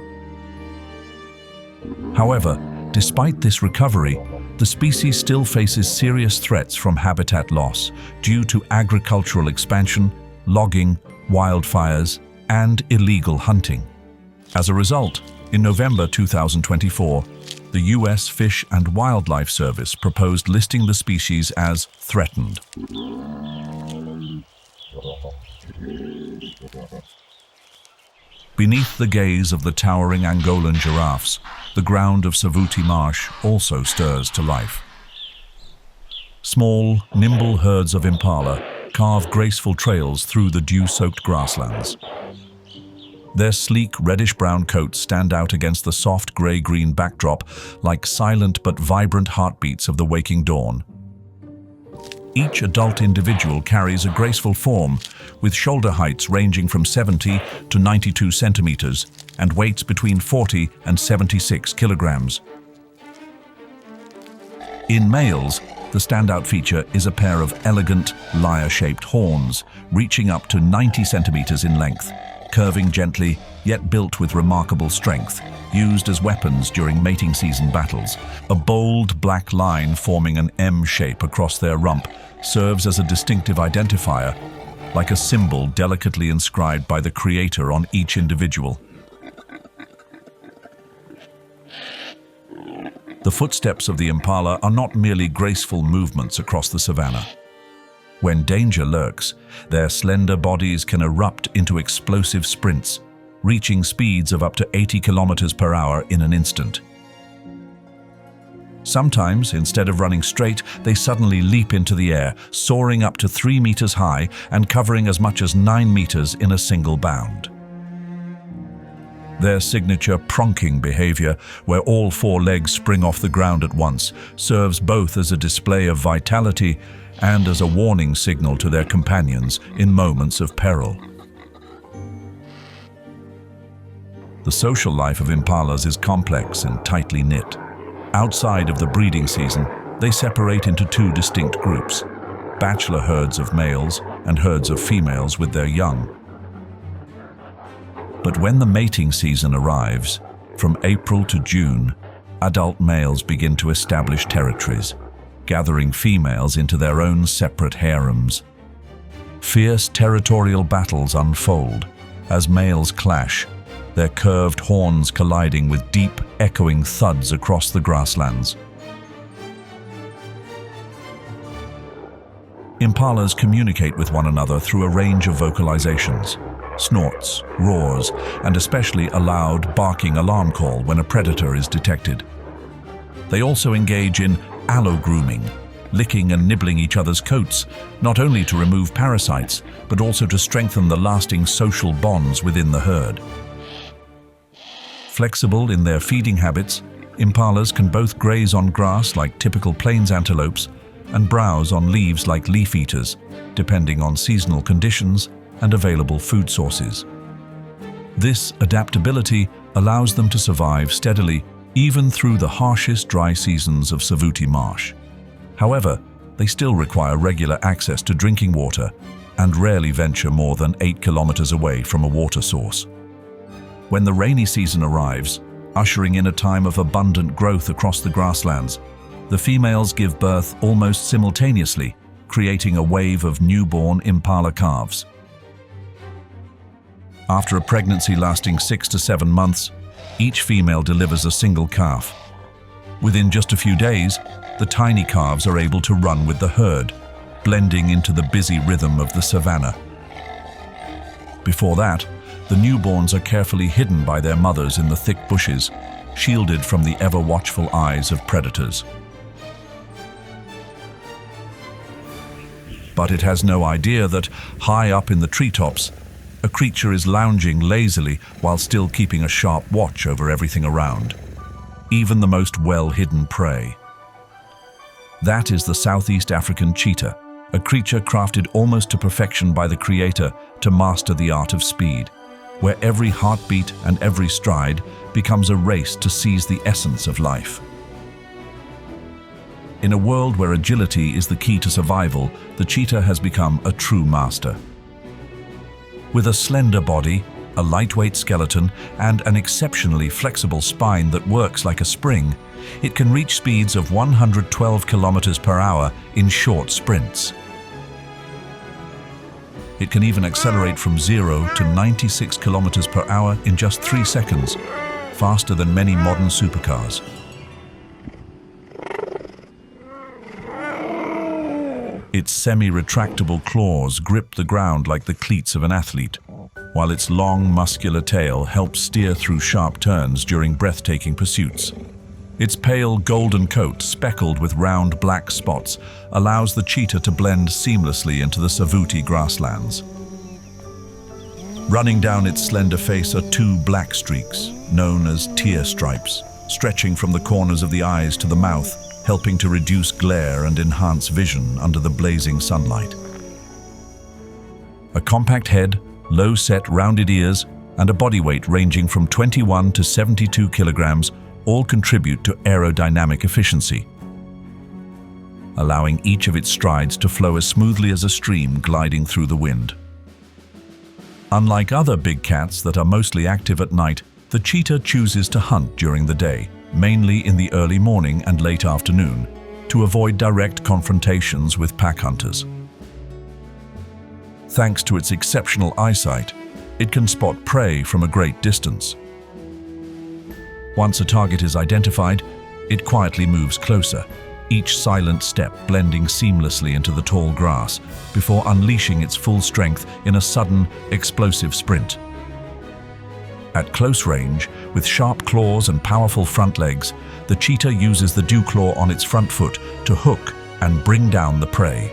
S1: However, despite this recovery, the species still faces serious threats from habitat loss due to agricultural expansion, logging, wildfires, and illegal hunting. As a result, in November 2024, the U.S. Fish and Wildlife Service proposed listing the species as threatened. Beneath the gaze of the towering Angolan giraffes, the ground of Savuti Marsh also stirs to life. Small, nimble herds of impala carve graceful trails through the dew-soaked grasslands. Their sleek reddish-brown coats stand out against the soft gray-green backdrop like silent but vibrant heartbeats of the waking dawn. Each adult individual carries a graceful form, with shoulder heights ranging from 70 to 92 centimeters and weights between 40 and 76 kilograms. In males, the standout feature is a pair of elegant, lyre-shaped horns, reaching up to 90 centimeters in length, curving gently, yet built with remarkable strength, used as weapons during mating season battles. A bold black line forming an M shape across their rump serves as a distinctive identifier, like a symbol delicately inscribed by the creator on each individual. The footsteps of the impala are not merely graceful movements across the savanna. When danger lurks, their slender bodies can erupt into explosive sprints, reaching speeds of up to 80 kilometers per hour in an instant. Sometimes, instead of running straight, they suddenly leap into the air, soaring up to 3 meters high and covering as much as 9 meters in a single bound. Their signature pronking behavior, where all 4 legs spring off the ground at once, serves both as a display of vitality and as a warning signal to their companions in moments of peril. The social life of impalas is complex and tightly knit. Outside of the breeding season, they separate into 2 distinct groups: bachelor herds of males and herds of females with their young. But when the mating season arrives, from April to June, adult males begin to establish territories, gathering females into their own separate harems. Fierce territorial battles unfold as males clash, their curved horns colliding with deep, echoing thuds across the grasslands. Impalas communicate with one another through a range of vocalizations: snorts, roars, and especially a loud, barking alarm call when a predator is detected. They also engage in allo-grooming, licking and nibbling each other's coats, not only to remove parasites, but also to strengthen the lasting social bonds within the herd. Flexible in their feeding habits, impalas can both graze on grass like typical plains antelopes and browse on leaves like leaf eaters, depending on seasonal conditions and available food sources. This adaptability allows them to survive steadily even through the harshest dry seasons of Savuti Marsh. However, they still require regular access to drinking water and rarely venture more than 8 kilometers away from a water source. When the rainy season arrives, ushering in a time of abundant growth across the grasslands, the females give birth almost simultaneously, creating a wave of newborn impala calves. After a pregnancy lasting 6 to 7 months, each female delivers a single calf. Within just a few days, the tiny calves are able to run with the herd, blending into the busy rhythm of the savanna. Before that, the newborns are carefully hidden by their mothers in the thick bushes, shielded from the ever-watchful eyes of predators. But it has no idea that, high up in the treetops, a creature is lounging lazily while still keeping a sharp watch over everything around, even the most well-hidden prey. That is the Southeast African cheetah, a creature crafted almost to perfection by the creator to master the art of speed, where every heartbeat and every stride becomes a race to seize the essence of life. In a world where agility is the key to survival, the cheetah has become a true master. With a slender body, a lightweight skeleton, and an exceptionally flexible spine that works like a spring, it can reach speeds of 112 kilometers per hour in short sprints. It can even accelerate from 0 to 96 kilometers per hour in just 3 seconds, faster than many modern supercars. Its semi-retractable claws grip the ground like the cleats of an athlete, while its long, muscular tail helps steer through sharp turns during breathtaking pursuits. Its pale golden coat, speckled with round black spots, allows the cheetah to blend seamlessly into the Savuti grasslands. Running down its slender face are 2 black streaks, known as tear stripes, stretching from the corners of the eyes to the mouth, helping to reduce glare and enhance vision under the blazing sunlight. A compact head, low-set rounded ears, and a body weight ranging from 21 to 72 kilograms all contribute to aerodynamic efficiency. allowing each of its strides to flow as smoothly as a stream gliding through the wind. Unlike other big cats that are mostly active at night, the cheetah chooses to hunt during the day, mainly in the early morning and late afternoon, to avoid direct confrontations with pack hunters. Thanks to its exceptional eyesight, it can spot prey from a great distance. Once a target is identified, it quietly moves closer, each silent step blending seamlessly into the tall grass before unleashing its full strength in a sudden, explosive sprint. At close range, with sharp claws and powerful front legs, the cheetah uses the dew claw on its front foot to hook and bring down the prey.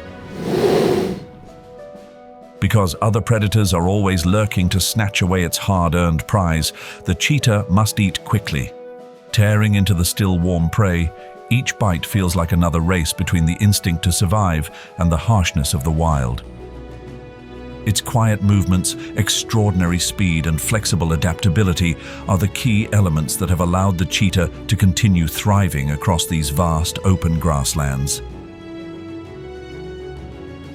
S1: Because other predators are always lurking to snatch away its hard-earned prize, the cheetah must eat quickly. Tearing into the still warm prey, each bite feels like another race between the instinct to survive and the harshness of the wild. Its quiet movements, extraordinary speed, and flexible adaptability are the key elements that have allowed the cheetah to continue thriving across these vast, open grasslands.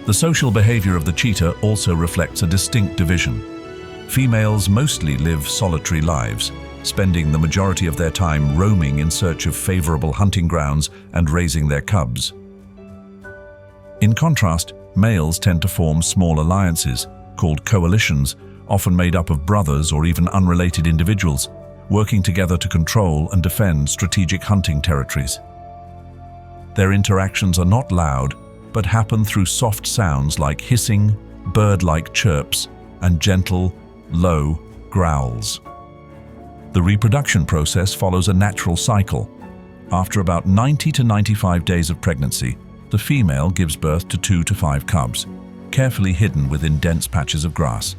S1: The social behavior of the cheetah also reflects a distinct division. Females mostly live solitary lives, spending the majority of their time roaming in search of favorable hunting grounds and raising their cubs. In contrast, males tend to form small alliances, called coalitions, often made up of brothers or even unrelated individuals, working together to control and defend strategic hunting territories. Their interactions are not loud, but happen through soft sounds like hissing, bird-like chirps, and gentle, low growls. The reproduction process follows a natural cycle. After about 90 to 95 days of pregnancy, the female gives birth to 2 to 5 cubs, carefully hidden within dense patches of grass.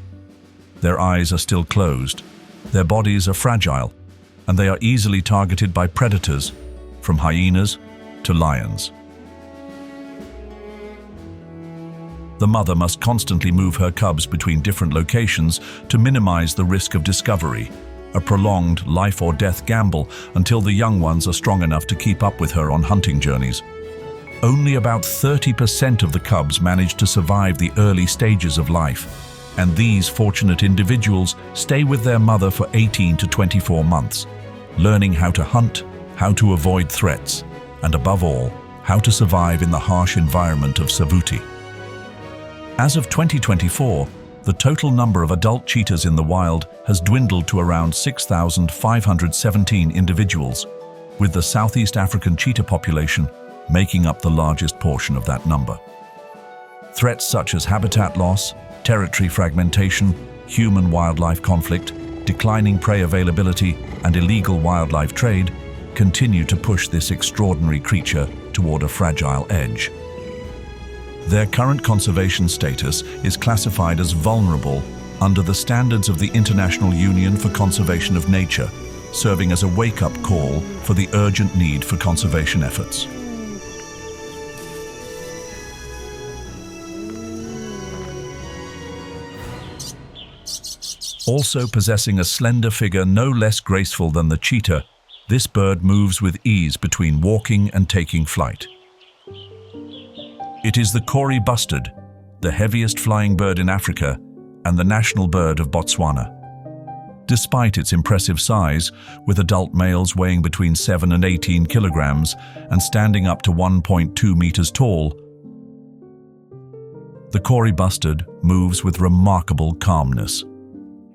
S1: Their eyes are still closed, their bodies are fragile, and they are easily targeted by predators, from hyenas to lions. The mother must constantly move her cubs between different locations to minimize the risk of discovery, a prolonged life-or-death gamble until the young ones are strong enough to keep up with her on hunting journeys. Only about 30% of the cubs manage to survive the early stages of life, and these fortunate individuals stay with their mother for 18 to 24 months, learning how to hunt, how to avoid threats, and above all, how to survive in the harsh environment of Savuti. As of 2024, the total number of adult cheetahs in the wild has dwindled to around 6,517 individuals, with the Southeast African cheetah population making up the largest portion of that number. Threats such as habitat loss, territory fragmentation, human-wildlife conflict, declining prey availability, and illegal wildlife trade continue to push this extraordinary creature toward a fragile edge. Their current conservation status is classified as vulnerable under the standards of the International Union for Conservation of Nature, serving as a wake-up call for the urgent need for conservation efforts. Also possessing a slender figure no less graceful than the cheetah, this bird moves with ease between walking and taking flight. It is the Kori bustard, the heaviest flying bird in Africa and the national bird of Botswana. Despite its impressive size, with adult males weighing between 7 and 18 kilograms and standing up to 1.2 meters tall, the Kori bustard moves with remarkable calmness.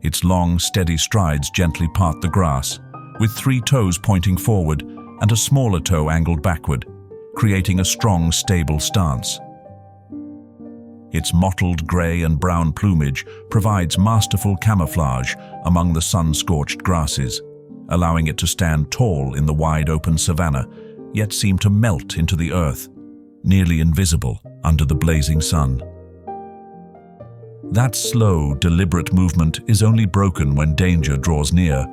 S1: Its long, steady strides gently part the grass, with 3 toes pointing forward and a smaller toe angled backward, creating a strong, stable stance. Its mottled gray and brown plumage provides masterful camouflage among the sun-scorched grasses, allowing it to stand tall in the wide open savanna, yet seem to melt into the earth, nearly invisible under the blazing sun. That slow, deliberate movement is only broken when danger draws near.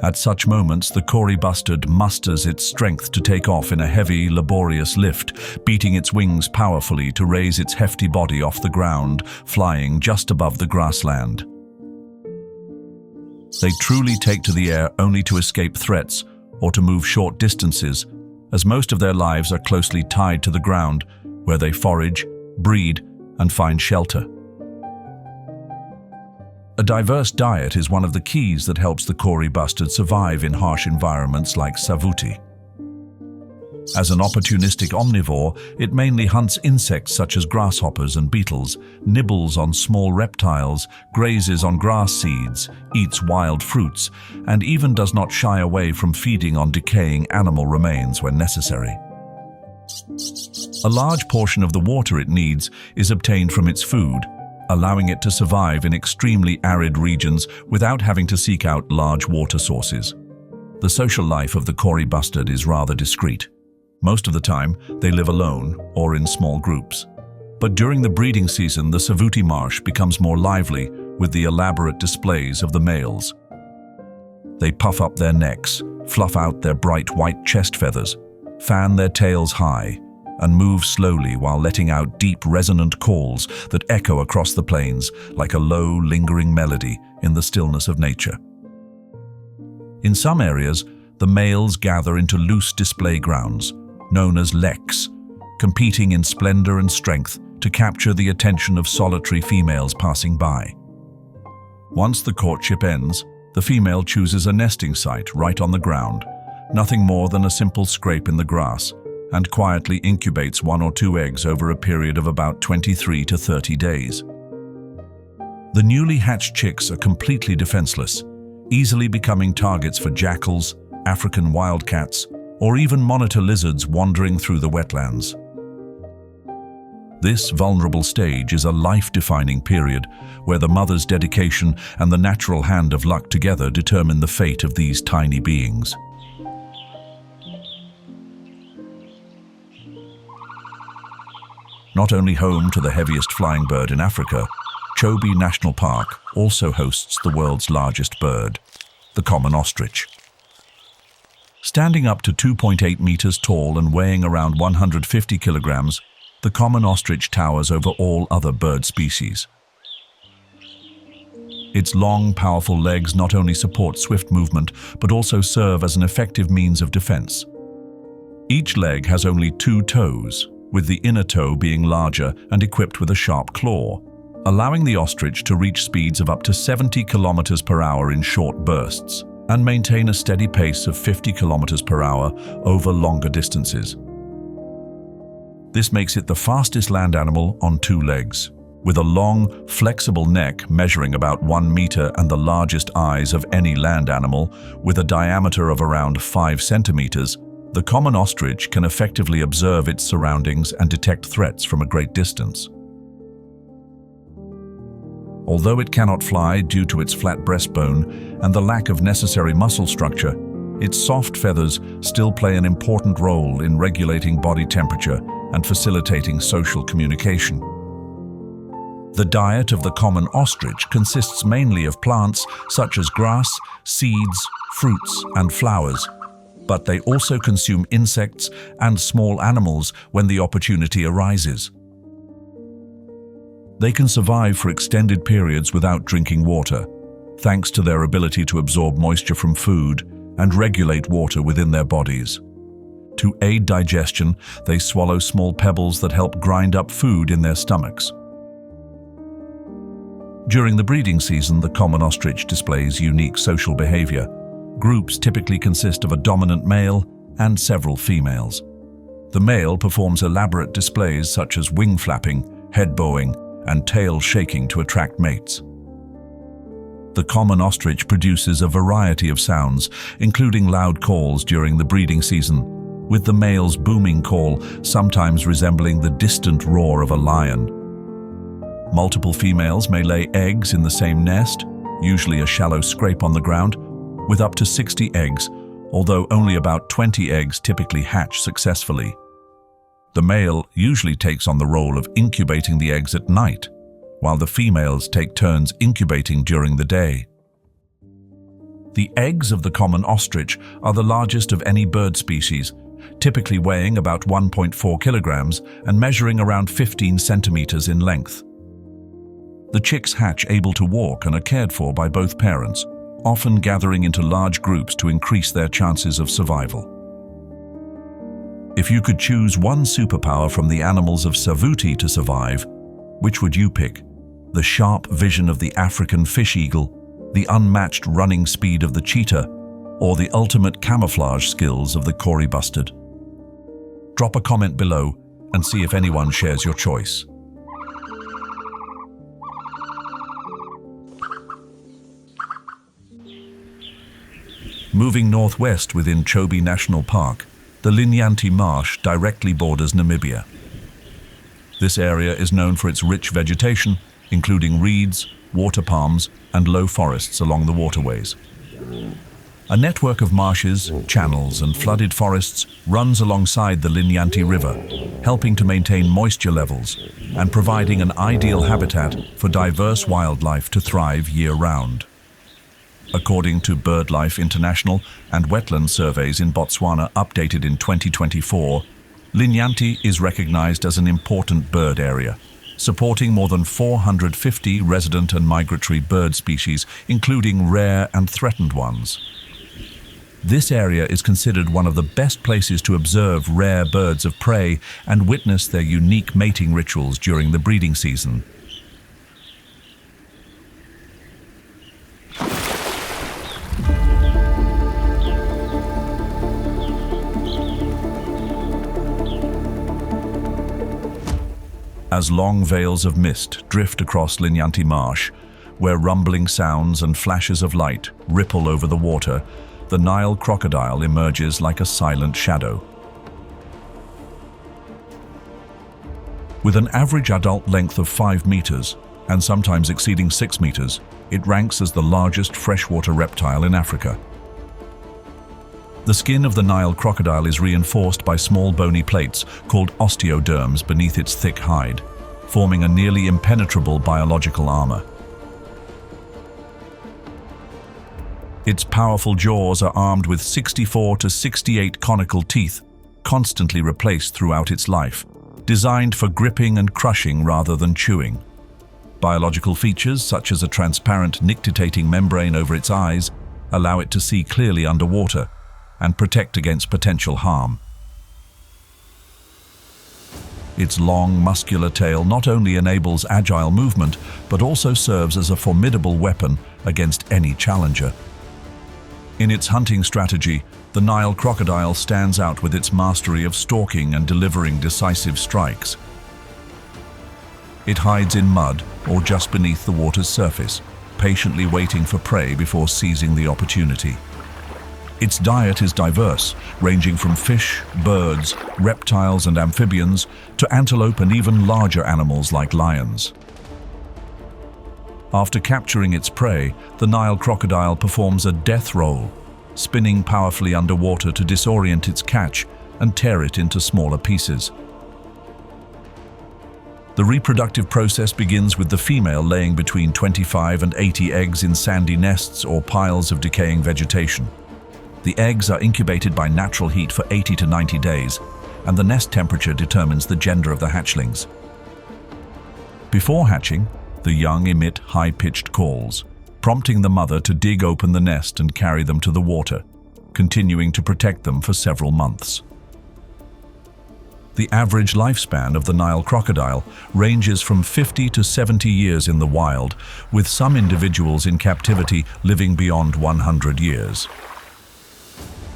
S1: At such moments, the Kori bustard musters its strength to take off in a heavy, laborious lift, beating its wings powerfully to raise its hefty body off the ground, flying just above the grassland. They truly take to the air only to escape threats or to move short distances, as most of their lives are closely tied to the ground, where they forage, breed, and find shelter. A diverse diet is one of the keys that helps the Kori bustard survive in harsh environments like Savuti. As an opportunistic omnivore, it mainly hunts insects such as grasshoppers and beetles, nibbles on small reptiles, grazes on grass seeds, eats wild fruits, and even does not shy away from feeding on decaying animal remains when necessary. A large portion of the water it needs is obtained from its food, allowing it to survive in extremely arid regions without having to seek out large water sources. The social life of the Kori bustard is rather discreet. Most of the time, they live alone or in small groups. But during the breeding season, the Savuti marsh becomes more lively with the elaborate displays of the males. They puff up their necks, fluff out their bright white chest feathers, fan their tails high, and move slowly while letting out deep resonant calls that echo across the plains like a low, lingering melody in the stillness of nature. In some areas, the males gather into loose display grounds, known as leks, competing in splendor and strength to capture the attention of solitary females passing by. Once the courtship ends, the female chooses a nesting site right on the ground, nothing more than a simple scrape in the grass, and quietly incubates 1 or 2 eggs over a period of about 23 to 30 days. The newly hatched chicks are completely defenseless, easily becoming targets for jackals, African wildcats, or even monitor lizards wandering through the wetlands. This vulnerable stage is a life-defining period where the mother's dedication and the natural hand of luck together determine the fate of these tiny beings. Not only home to the heaviest flying bird in Africa, Chobe National Park also hosts the world's largest bird, the common ostrich. Standing up to 2.8 meters tall and weighing around 150 kilograms, the common ostrich towers over all other bird species. Its long, powerful legs not only support swift movement, but also serve as an effective means of defense. Each leg has only 2 toes, with the inner toe being larger and equipped with a sharp claw, allowing the ostrich to reach speeds of up to 70 kilometers per hour in short bursts and maintain a steady pace of 50 kilometers per hour over longer distances. This makes it the fastest land animal on 2 legs. With a long, flexible neck measuring about 1 meter and the largest eyes of any land animal, with a diameter of around 5 centimeters, the common ostrich can effectively observe its surroundings and detect threats from a great distance. Although it cannot fly due to its flat breastbone and the lack of necessary muscle structure, its soft feathers still play an important role in regulating body temperature and facilitating social communication. The diet of the common ostrich consists mainly of plants such as grass, seeds, fruits, and flowers, but they also consume insects and small animals when the opportunity arises. They can survive for extended periods without drinking water, thanks to their ability to absorb moisture from food and regulate water within their bodies. To aid digestion, they swallow small pebbles that help grind up food in their stomachs. During the breeding season, the common ostrich displays unique social behavior. Groups typically consist of a dominant male and several females. The male performs elaborate displays such as wing flapping, head bowing, and tail shaking to attract mates. The common ostrich produces a variety of sounds, including loud calls during the breeding season, with the male's booming call sometimes resembling the distant roar of a lion. Multiple females may lay eggs in the same nest, usually a shallow scrape on the ground, with up to 60 eggs, although only about 20 eggs typically hatch successfully. The male usually takes on the role of incubating the eggs at night, while the females take turns incubating during the day. The eggs of the common ostrich are the largest of any bird species, typically weighing about 1.4 kilograms and measuring around 15 centimeters in length. The chicks hatch able to walk and are cared for by both parents, often gathering into large groups to increase their chances of survival. If you could choose one superpower from the animals of Savuti to survive, which would you pick? The sharp vision of the African fish eagle, the unmatched running speed of the cheetah, or the ultimate camouflage skills of the Cory bustard? Drop a comment below and see if anyone shares your choice. Moving northwest within Chobe National Park, the Linyanti Marsh directly borders Namibia. This area is known for its rich vegetation, including reeds, water palms, and low forests along the waterways. A network of marshes, channels, and flooded forests runs alongside the Linyanti River, helping to maintain moisture levels and providing an ideal habitat for diverse wildlife to thrive year-round. According to BirdLife International and wetland surveys in Botswana updated in 2024, Linyanti is recognized as an important bird area, supporting more than 450 resident and migratory bird species, including rare and threatened ones. This area is considered one of the best places to observe rare birds of prey and witness their unique mating rituals during the breeding season. As long veils of mist drift across Linyanti Marsh, where rumbling sounds and flashes of light ripple over the water, the Nile crocodile emerges like a silent shadow. With an average adult length of 5 meters, and sometimes exceeding 6 meters, it ranks as the largest freshwater reptile in Africa. The skin of the Nile crocodile is reinforced by small bony plates called osteoderms beneath its thick hide, forming a nearly impenetrable biological armor. Its powerful jaws are armed with 64 to 68 conical teeth, constantly replaced throughout its life, designed for gripping and crushing rather than chewing. Biological features such as a transparent nictitating membrane over its eyes allow it to see clearly underwater and protect against potential harm. Its long, muscular tail not only enables agile movement, but also serves as a formidable weapon against any challenger. In its hunting strategy, the Nile crocodile stands out with its mastery of stalking and delivering decisive strikes. It hides in mud or just beneath the water's surface, patiently waiting for prey before seizing the opportunity. Its diet is diverse, ranging from fish, birds, reptiles and amphibians to antelope and even larger animals like lions. After capturing its prey, the Nile crocodile performs a death roll, spinning powerfully underwater to disorient its catch and tear it into smaller pieces. The reproductive process begins with the female laying between 25 and 80 eggs in sandy nests or piles of decaying vegetation. The eggs are incubated by natural heat for 80 to 90 days, and the nest temperature determines the gender of the hatchlings. Before hatching, the young emit high-pitched calls, prompting the mother to dig open the nest and carry them to the water, continuing to protect them for several months. The average lifespan of the Nile crocodile ranges from 50 to 70 years in the wild, with some individuals in captivity living beyond 100 years.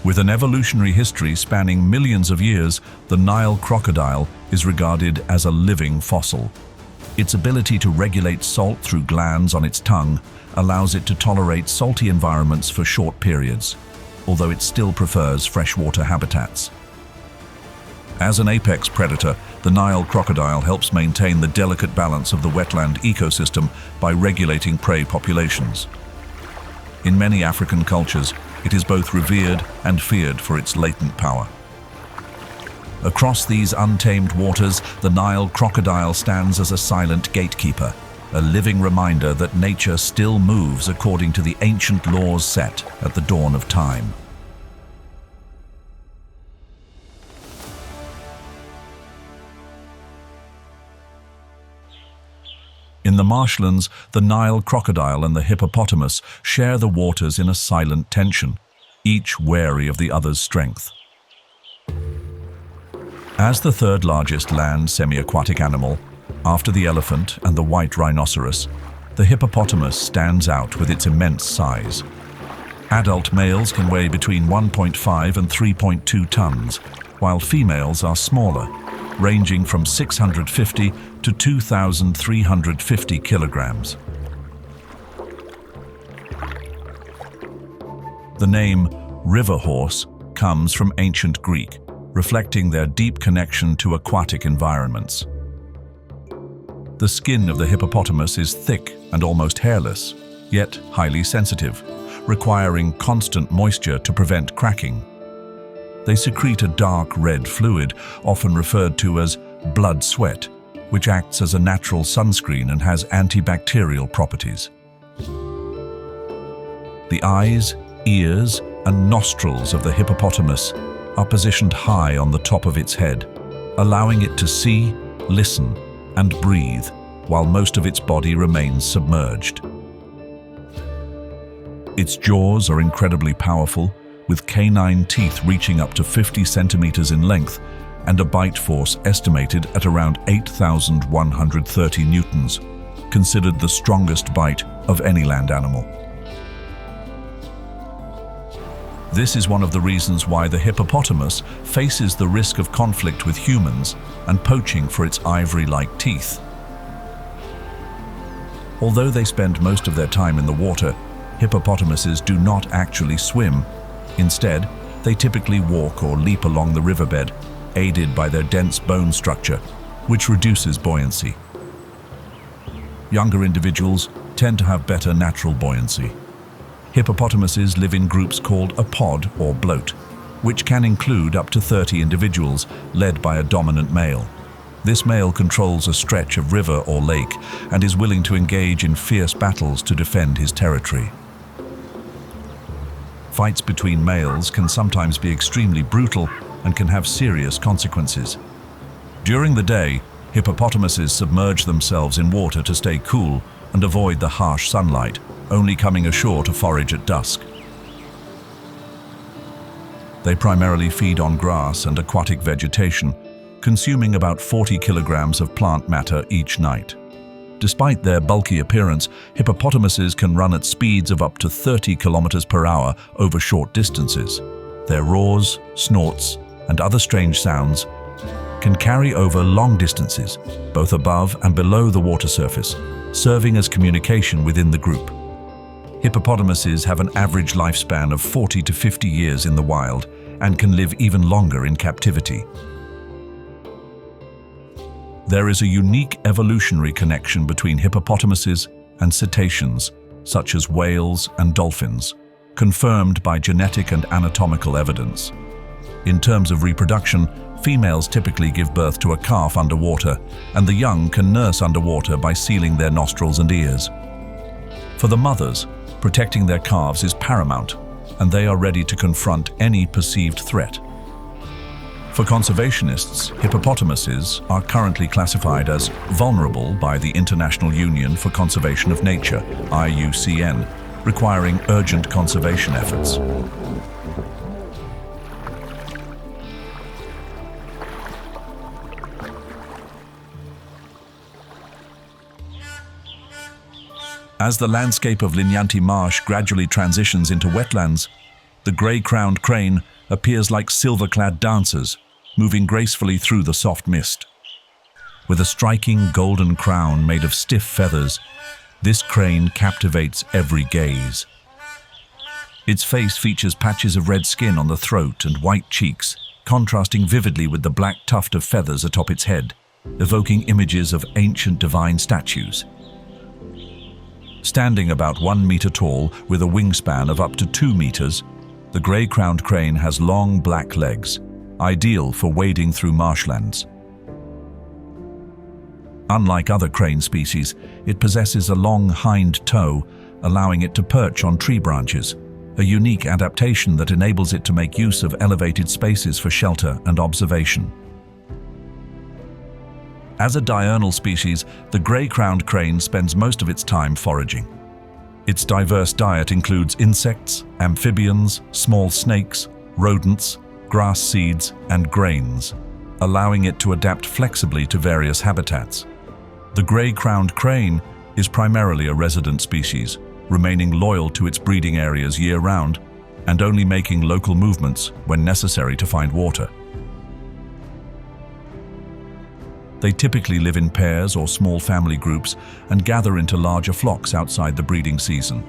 S1: With an evolutionary history spanning millions of years, the Nile crocodile is regarded as a living fossil. Its ability to regulate salt through glands on its tongue allows it to tolerate salty environments for short periods, although it still prefers freshwater habitats. As an apex predator, the Nile crocodile helps maintain the delicate balance of the wetland ecosystem by regulating prey populations. In many African cultures, it is both revered and feared for its latent power. Across these untamed waters, the Nile crocodile stands as a silent gatekeeper, a living reminder that nature still moves according to the ancient laws set at the dawn of time. In the marshlands, the Nile crocodile and the hippopotamus share the waters in a silent tension, each wary of the other's strength. As the third largest land semi-aquatic animal, after the elephant and the white rhinoceros, the hippopotamus stands out with its immense size. Adult males can weigh between 1.5 and 3.2 tons, while females are smaller, ranging from 650 to 2,350 kilograms. The name river horse comes from ancient Greek, reflecting their deep connection to aquatic environments. The skin of the hippopotamus is thick and almost hairless, yet highly sensitive, requiring constant moisture to prevent cracking. They secrete a dark red fluid, often referred to as blood sweat, which acts as a natural sunscreen and has antibacterial properties. The eyes, ears, and nostrils of the hippopotamus are positioned high on the top of its head, allowing it to see, listen, and breathe, while most of its body remains submerged. Its jaws are incredibly powerful, with canine teeth reaching up to 50 centimeters in length and a bite force estimated at around 8,130 newtons, considered the strongest bite of any land animal. This is one of the reasons why the hippopotamus faces the risk of conflict with humans and poaching for its ivory-like teeth. Although they spend most of their time in the water, hippopotamuses do not actually swim. Instead, they typically walk or leap along the riverbed, aided by their dense bone structure, which reduces buoyancy. Younger individuals tend to have better natural buoyancy. Hippopotamuses live in groups called a pod or bloat, which can include up to 30 individuals, led by a dominant male. This male controls a stretch of river or lake and is willing to engage in fierce battles to defend his territory. Fights between males can sometimes be extremely brutal and can have serious consequences. During the day, hippopotamuses submerge themselves in water to stay cool and avoid the harsh sunlight, only coming ashore to forage at dusk. They primarily feed on grass and aquatic vegetation, consuming about 40 kilograms of plant matter each night. Despite their bulky appearance, hippopotamuses can run at speeds of up to 30 kilometers per hour over short distances. Their roars, snorts, and other strange sounds can carry over long distances, both above and below the water surface, serving as communication within the group. Hippopotamuses have an average lifespan of 40 to 50 years in the wild and can live even longer in captivity. There is a unique evolutionary connection between hippopotamuses and cetaceans, such as whales and dolphins, confirmed by genetic and anatomical evidence. In terms of reproduction, females typically give birth to a calf underwater, and the young can nurse underwater by sealing their nostrils and ears. For the mothers, protecting their calves is paramount, and they are ready to confront any perceived threat. For conservationists, hippopotamuses are currently classified as vulnerable by the International Union for Conservation of Nature, IUCN, requiring urgent conservation efforts. As the landscape of Linyanti Marsh gradually transitions into wetlands, the gray-crowned crane appears like silver-clad dancers, moving gracefully through the soft mist. With a striking golden crown made of stiff feathers, this crane captivates every gaze. Its face features patches of red skin on the throat and white cheeks, contrasting vividly with the black tuft of feathers atop its head, evoking images of ancient divine statues. Standing about 1 meter tall with a wingspan of up to 2 meters, the gray-crowned crane has long black legs, ideal for wading through marshlands. Unlike other crane species, it possesses a long hind toe, allowing it to perch on tree branches, a unique adaptation that enables it to make use of elevated spaces for shelter and observation. As a diurnal species, the gray-crowned crane spends most of its time foraging. Its diverse diet includes insects, amphibians, small snakes, rodents, grass seeds, and grains. allowing it to adapt flexibly to various habitats. The gray-crowned crane is primarily a resident species, remaining loyal to its breeding areas year-round and only making local movements when necessary to find water. They typically live in pairs or small family groups and gather into larger flocks outside the breeding season.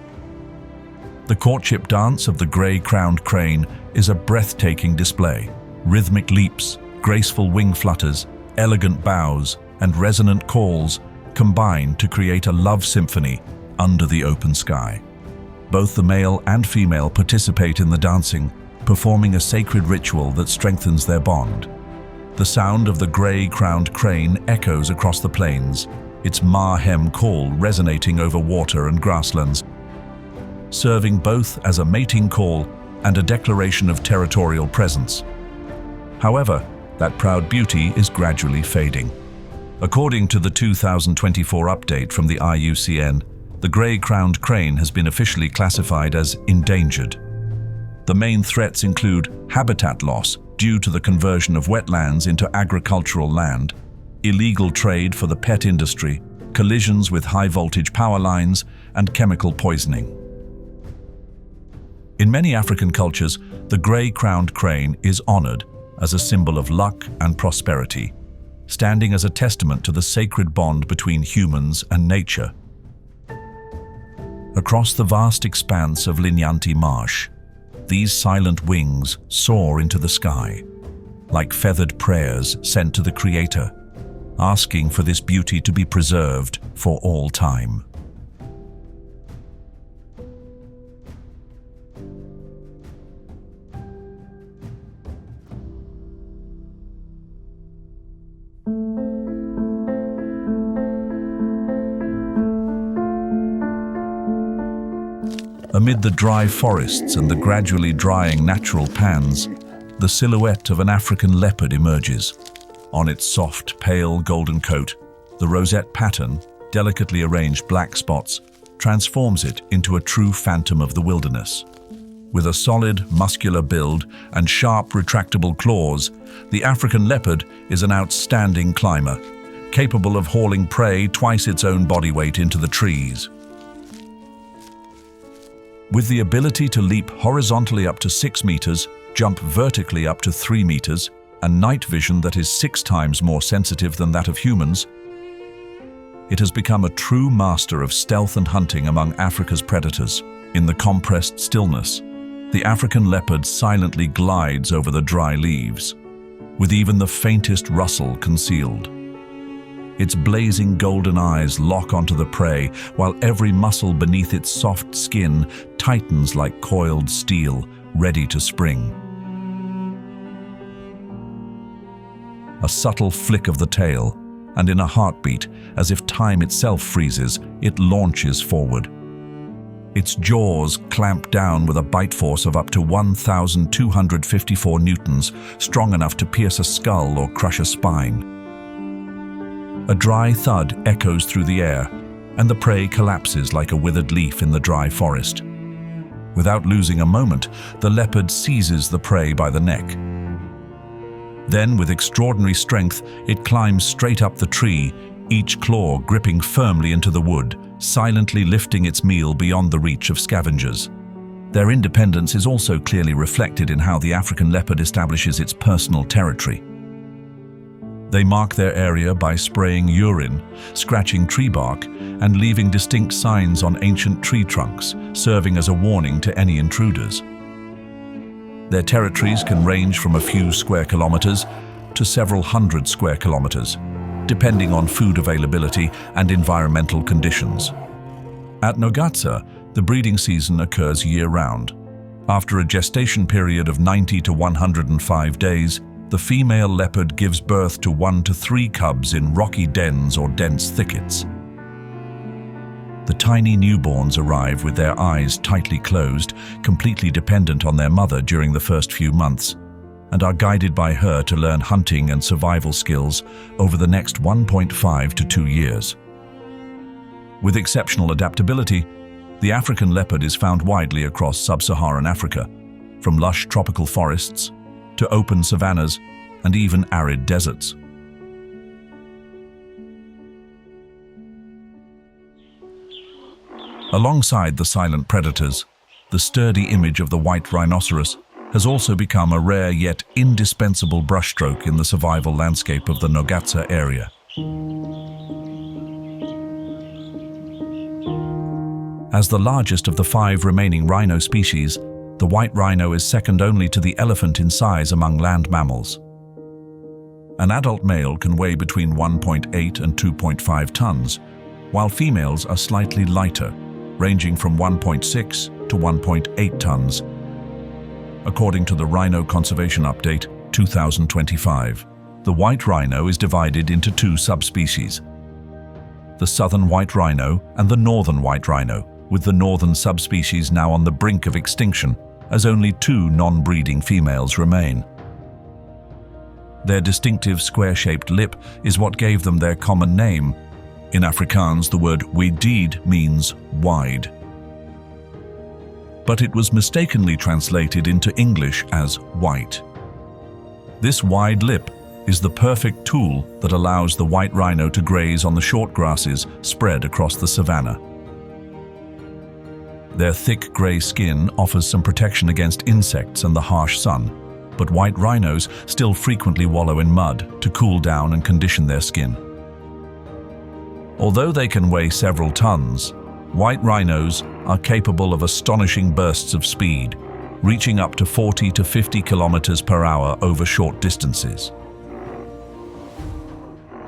S1: The courtship dance of the gray-crowned crane is a breathtaking display. Rhythmic leaps, graceful wing flutters, elegant bows, and resonant calls combine to create a love symphony under the open sky. Both the male and female participate in the dancing, performing a sacred ritual that strengthens their bond. The sound of the gray-crowned crane echoes across the plains, its ma-hem call resonating over water and grasslands, serving both as a mating call and a declaration of territorial presence. However, that proud beauty is gradually fading. According to the 2024 update from the IUCN, the gray-crowned crane has been officially classified as endangered. The main threats include habitat loss due to the conversion of wetlands into agricultural land, illegal trade for the pet industry, collisions with high-voltage power lines, and chemical poisoning. In many African cultures, the gray-crowned crane is honored as a symbol of luck and prosperity, standing as a testament to the sacred bond between humans and nature. Across the vast expanse of Linyanti Marsh, these silent wings soar into the sky, like feathered prayers sent to the Creator, asking for this beauty to be preserved for all time. Amid the dry forests and the gradually drying natural pans, the silhouette of an African leopard emerges. On its soft, pale golden coat, the rosette pattern, delicately arranged black spots, transforms it into a true phantom of the wilderness. With a solid, muscular build and sharp, retractable claws, the African leopard is an outstanding climber, capable of hauling prey twice its own body weight into the trees. With the ability to leap horizontally up to 6 meters, jump vertically up to 3 meters, and night vision that is 6 times more sensitive than that of humans, it has become a true master of stealth and hunting among Africa's predators. In the compressed stillness, the African leopard silently glides over the dry leaves, with even the faintest rustle concealed. Its blazing golden eyes lock onto the prey, while every muscle beneath its soft skin tightens like coiled steel, ready to spring. A subtle flick of the tail, and in a heartbeat, as if time itself freezes, it launches forward. Its jaws clamp down with a bite force of up to 1,254 newtons, strong enough to pierce a skull or crush a spine. A dry thud echoes through the air, and the prey collapses like a withered leaf in the dry forest. Without losing a moment, the leopard seizes the prey by the neck. Then, with extraordinary strength, it climbs straight up the tree, each claw gripping firmly into the wood, silently lifting its meal beyond the reach of scavengers. Their independence is also clearly reflected in how the African leopard establishes its personal territory. They mark their area by spraying urine, scratching tree bark, and leaving distinct signs on ancient tree trunks, serving as a warning to any intruders. Their territories can range from a few square kilometers to several hundred square kilometers, depending on food availability and environmental conditions. At Nogatsa, the breeding season occurs year-round. After a gestation period of 90 to 105 days, the female leopard gives birth to 1 to 3 cubs in rocky dens or dense thickets. The tiny newborns arrive with their eyes tightly closed, completely dependent on their mother during the first few months, and are guided by her to learn hunting and survival skills over the next 1.5 to 2 years. With exceptional adaptability, the African leopard is found widely across sub-Saharan Africa, from lush tropical forests to open savannas and even arid deserts. Alongside the silent predators, the sturdy image of the white rhinoceros has also become a rare yet indispensable brushstroke in the survival landscape of the Nogatsa area. As the largest of the 5 remaining rhino species, the white rhino is second only to the elephant in size among land mammals. An adult male can weigh between 1.8 and 2.5 tons, while females are slightly lighter, ranging from 1.6 to 1.8 tons, according to the Rhino Conservation Update 2025. The white rhino is divided into 2 subspecies: the southern white rhino and the northern white rhino, with the northern subspecies now on the brink of extinction, as only 2 non-breeding females remain. Their distinctive square-shaped lip is what gave them their common name. In Afrikaans, the word "wedid" means wide, but it was mistakenly translated into English as white. This wide lip is the perfect tool that allows the white rhino to graze on the short grasses spread across the savanna. Their thick grey skin offers some protection against insects and the harsh sun, but white rhinos still frequently wallow in mud to cool down and condition their skin. Although they can weigh several tons, white rhinos are capable of astonishing bursts of speed, reaching up to 40 to 50 kilometers per hour over short distances.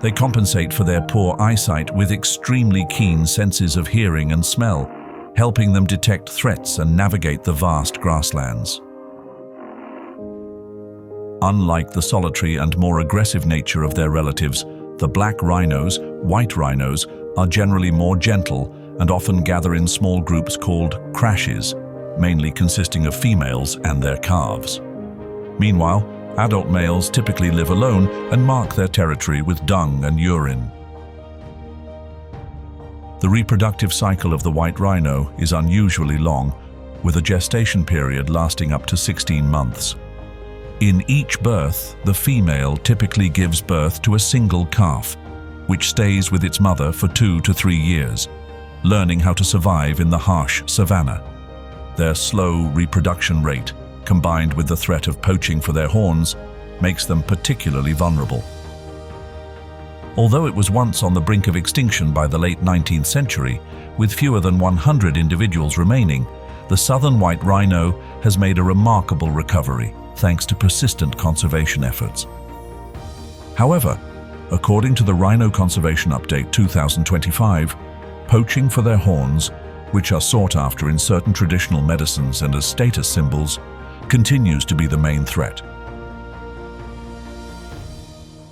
S1: They compensate for their poor eyesight with extremely keen senses of hearing and smell, helping them detect threats and navigate the vast grasslands. Unlike the solitary and more aggressive nature of their relatives, the black rhinos, white rhinos, are generally more gentle and often gather in small groups called crashes, mainly consisting of females and their calves. Meanwhile, adult males typically live alone and mark their territory with dung and urine. The reproductive cycle of the white rhino is unusually long, with a gestation period lasting up to 16 months. In each birth, the female typically gives birth to a single calf, which stays with its mother for 2 to 3 years, learning how to survive in the harsh savanna. Their slow reproduction rate, combined with the threat of poaching for their horns, makes them particularly vulnerable. Although it was once on the brink of extinction by the late 19th century, with fewer than 100 individuals remaining, the southern white rhino has made a remarkable recovery, thanks to persistent conservation efforts. However, according to the Rhino Conservation Update 2025, poaching for their horns, which are sought after in certain traditional medicines and as status symbols, continues to be the main threat.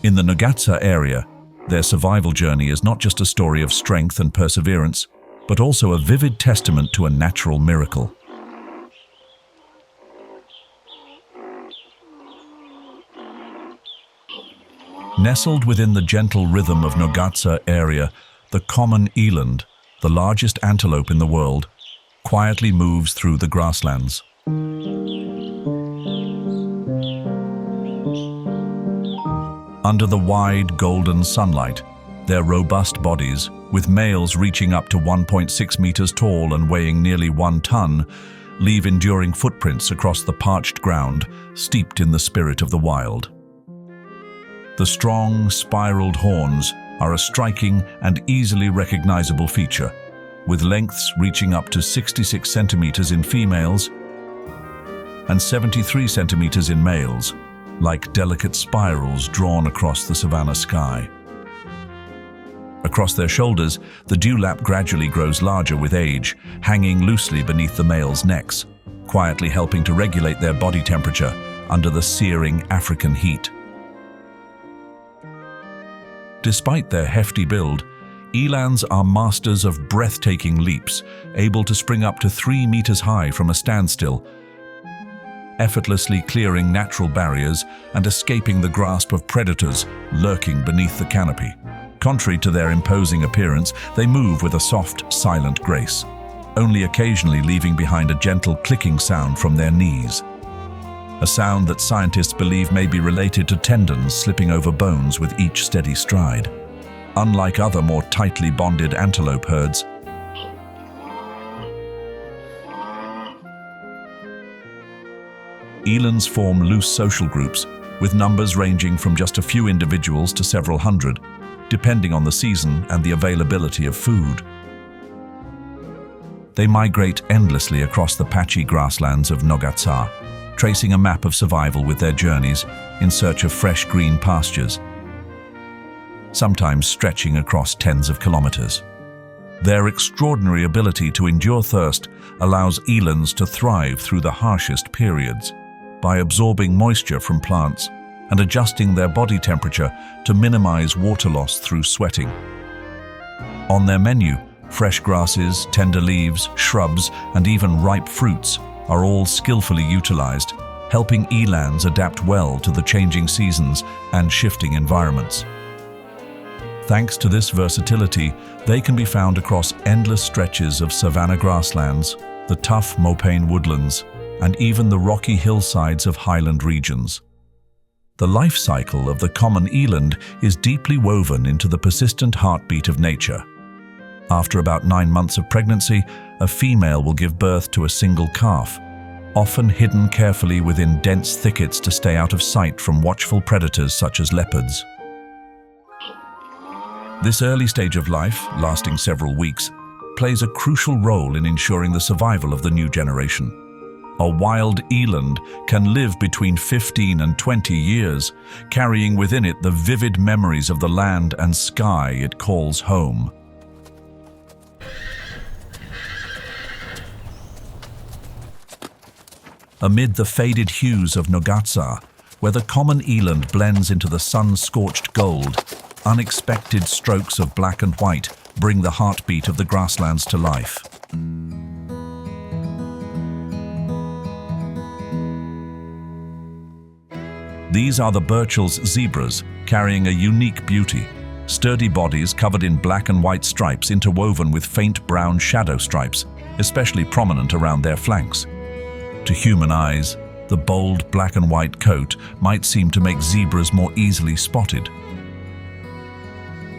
S1: In the Nogatsa area, their survival journey is not just a story of strength and perseverance, but also a vivid testament to a natural miracle. Nestled within the gentle rhythm of Nogatsa area, the common eland, the largest antelope in the world, quietly moves through the grasslands. Under the wide golden sunlight, their robust bodies, with males reaching up to 1.6 meters tall and weighing nearly 1 ton, leave enduring footprints across the parched ground, steeped in the spirit of the wild. The strong, spiraled horns are a striking and easily recognizable feature, with lengths reaching up to 66 centimeters in females and 73 centimeters in males, like delicate spirals drawn across the savanna sky. Across their shoulders, the dewlap gradually grows larger with age, hanging loosely beneath the males' necks, quietly helping to regulate their body temperature under the searing African heat. Despite their hefty build, elands are masters of breathtaking leaps, able to spring up to 3 meters high from a standstill, effortlessly clearing natural barriers and escaping the grasp of predators lurking beneath the canopy. Contrary to their imposing appearance, they move with a soft, silent grace, only occasionally leaving behind a gentle clicking sound from their knees. a sound that scientists believe may be related to tendons slipping over bones with each steady stride. Unlike other more tightly bonded antelope herds, elands form loose social groups, with numbers ranging from just a few individuals to several hundred, depending on the season and the availability of food. They migrate endlessly across the patchy grasslands of Nogatsa, tracing a map of survival with their journeys in search of fresh green pastures, sometimes stretching across tens of kilometers. Their extraordinary ability to endure thirst allows elands to thrive through the harshest periods by absorbing moisture from plants and adjusting their body temperature to minimize water loss through sweating. On their menu, fresh grasses, tender leaves, shrubs, and even ripe fruits are all skillfully utilized, helping elands adapt well to the changing seasons and shifting environments. Thanks to this versatility, they can be found across endless stretches of savanna grasslands, the tough mopaine woodlands, and even the rocky hillsides of highland regions. The life cycle of the common eland is deeply woven into the persistent heartbeat of nature. After about 9 months of pregnancy, a female will give birth to a single calf, often hidden carefully within dense thickets to stay out of sight from watchful predators such as leopards. This early stage of life, lasting several weeks, plays a crucial role in ensuring the survival of the new generation. A wild eland can live between 15 and 20 years, carrying within it the vivid memories of the land and sky it calls home. Amid the faded hues of Nogatsa, where the common eland blends into the sun-scorched gold, unexpected strokes of black and white bring the heartbeat of the grasslands to life. These are the Burchell's zebras, carrying a unique beauty. Sturdy bodies covered in black and white stripes interwoven with faint brown shadow stripes, especially prominent around their flanks. To human eyes, the bold black and white coat might seem to make zebras more easily spotted.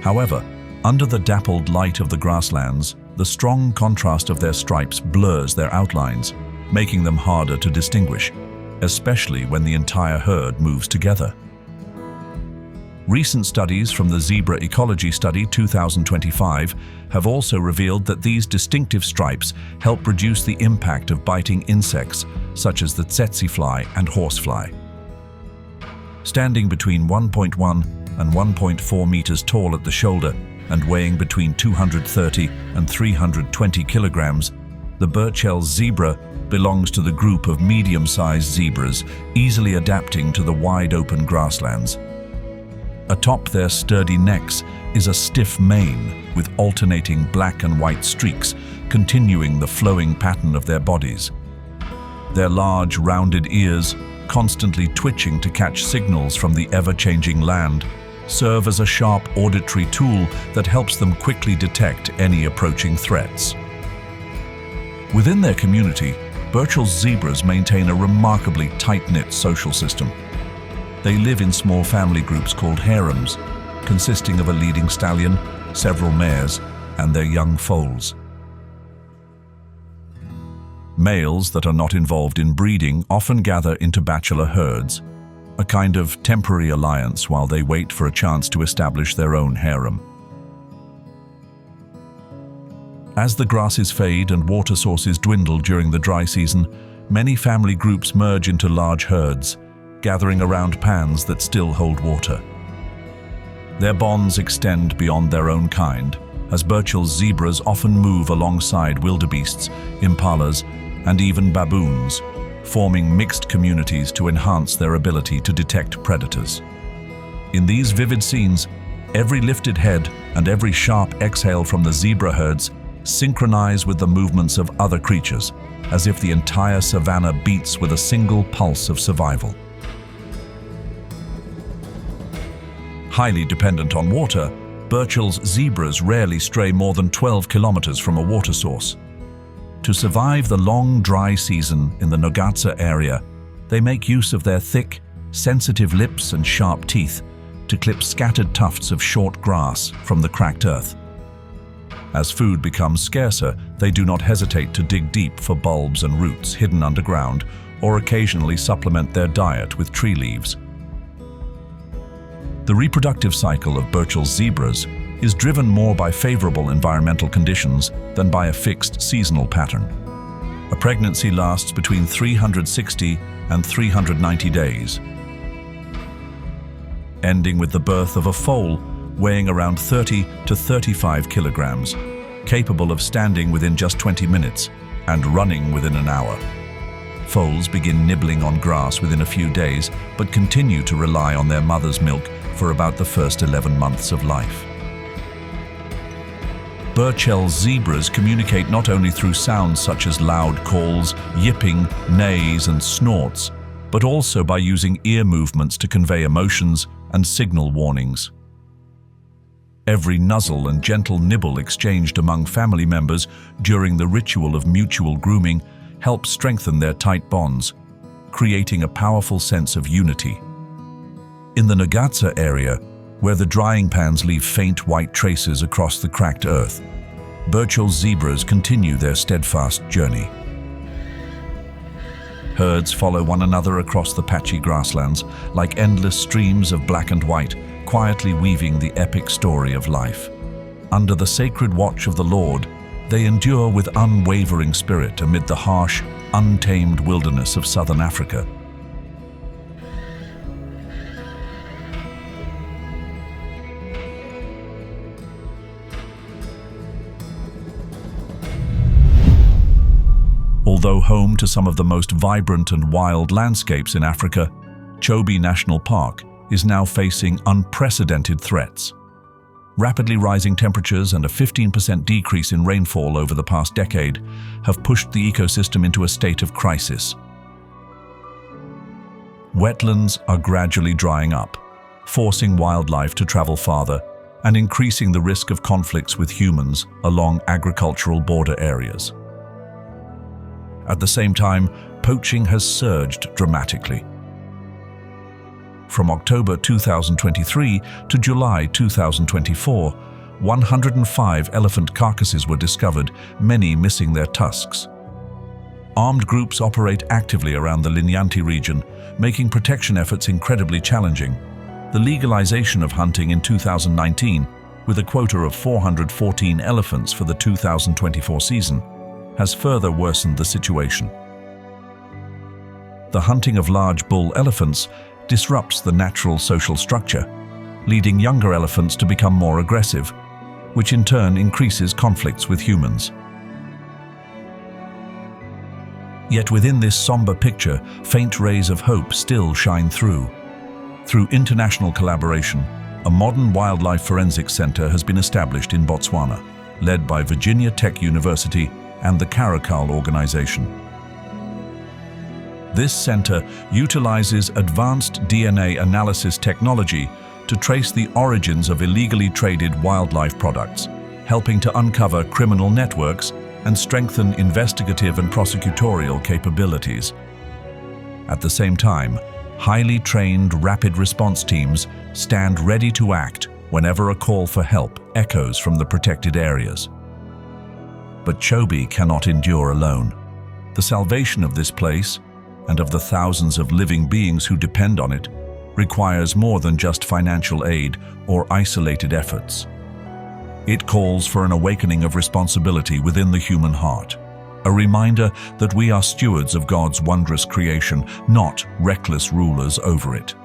S1: However, under the dappled light of the grasslands, the strong contrast of their stripes blurs their outlines, making them harder to distinguish, especially when the entire herd moves together. Recent studies from the Zebra Ecology Study 2025 have also revealed that these distinctive stripes help reduce the impact of biting insects such as the tsetse fly and horsefly. Standing between 1.1 and 1.4 meters tall at the shoulder and weighing between 230 and 320 kilograms, the Burchell's zebra belongs to the group of medium-sized zebras, easily adapting to the wide-open grasslands. Atop their sturdy necks is a stiff mane with alternating black and white streaks, continuing the flowing pattern of their bodies. Their large, rounded ears, constantly twitching to catch signals from the ever-changing land, serve as a sharp auditory tool that helps them quickly detect any approaching threats. Within their community, Burchell's zebras maintain a remarkably tight-knit social system. They live in small family groups called harems, consisting of a leading stallion, several mares, and their young foals. Males that are not involved in breeding often gather into bachelor herds, a kind of temporary alliance while they wait for a chance to establish their own harem. As the grasses fade and water sources dwindle during the dry season, many family groups merge into large herds, gathering around pans that still hold water. Their bonds extend beyond their own kind, as Burchell's zebras often move alongside wildebeests, impalas, and even baboons, forming mixed communities to enhance their ability to detect predators. In these vivid scenes, every lifted head and every sharp exhale from the zebra herds synchronize with the movements of other creatures, as if the entire savanna beats with a single pulse of survival. Highly dependent on water, Burchell's zebras rarely stray more than 12 kilometers from a water source. To survive the long, dry season in the Nogatsa area, They make use of their thick, sensitive lips and sharp teeth to clip scattered tufts of short grass from the cracked earth. As food becomes scarcer, they do not hesitate to dig deep for bulbs and roots hidden underground, or occasionally supplement their diet with tree leaves. The reproductive cycle of Burchell's zebras is driven more by favorable environmental conditions than by a fixed seasonal pattern. A pregnancy lasts between 360 and 390 days, ending with the birth of a foal weighing around 30 to 35 kilograms, capable of standing within just 20 minutes and running within an hour. Foals begin nibbling on grass within a few days, but continue to rely on their mother's milk for about the first 11 months of life. Burchell's zebras communicate not only through sounds such as loud calls, yipping, neighs, and snorts, but also by using ear movements to convey emotions and signal warnings. Every nuzzle and gentle nibble exchanged among family members during the ritual of mutual grooming helps strengthen their tight bonds, creating a powerful sense of unity. In the Nagatsa area, where the drying pans leave faint white traces across the cracked earth, Burchell's zebras continue their steadfast journey. Herds follow one another across the patchy grasslands like endless streams of black and white, quietly weaving the epic story of life. Under the sacred watch of the Lord, they endure with unwavering spirit amid the harsh, untamed wilderness of southern Africa. Although home to some of the most vibrant and wild landscapes in Africa, Chobe National Park is now facing unprecedented threats. Rapidly rising temperatures and a 15% decrease in rainfall over the past decade have pushed the ecosystem into a state of crisis. Wetlands are gradually drying up, forcing wildlife to travel farther and increasing the risk of conflicts with humans along agricultural border areas. At the same time, poaching has surged dramatically. From October 2023 to July 2024, 105 elephant carcasses were discovered, many missing their tusks. Armed groups operate actively around the Linyanti region, making protection efforts incredibly challenging. The legalization of hunting in 2019, with a quota of 414 elephants for the 2024 season, has further worsened the situation. The hunting of large bull elephants disrupts the natural social structure, leading younger elephants to become more aggressive, which in turn increases conflicts with humans. Yet within this somber picture, faint rays of hope still shine through. Through international collaboration, a modern wildlife forensics center has been established in Botswana, led by Virginia Tech University and the Caracal organization. This center utilizes advanced DNA analysis technology to trace the origins of illegally traded wildlife products, helping to uncover criminal networks and strengthen investigative and prosecutorial capabilities. At the same time, highly trained rapid response teams stand ready to act whenever a call for help echoes from the protected areas. But Chobe cannot endure alone. The salvation of this place, and of the thousands of living beings who depend on it, requires more than just financial aid or isolated efforts. It calls for an awakening of responsibility within the human heart, a reminder that we are stewards of God's wondrous creation, not reckless rulers over it.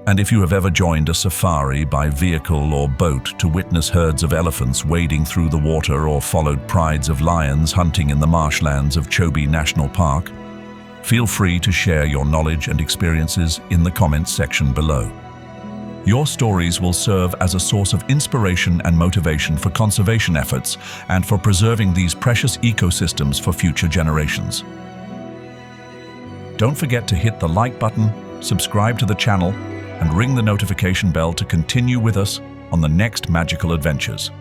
S1: And if you have ever joined a safari by vehicle or boat to witness herds of elephants wading through the water or followed prides of lions hunting in the marshlands of Chobe National Park, feel free to share your knowledge and experiences in the comments section below. Your stories will serve as a source of inspiration and motivation for conservation efforts and for preserving these precious ecosystems for future generations. Don't forget to hit the like button, subscribe to the channel, and ring the notification bell to continue with us on the next magical adventures.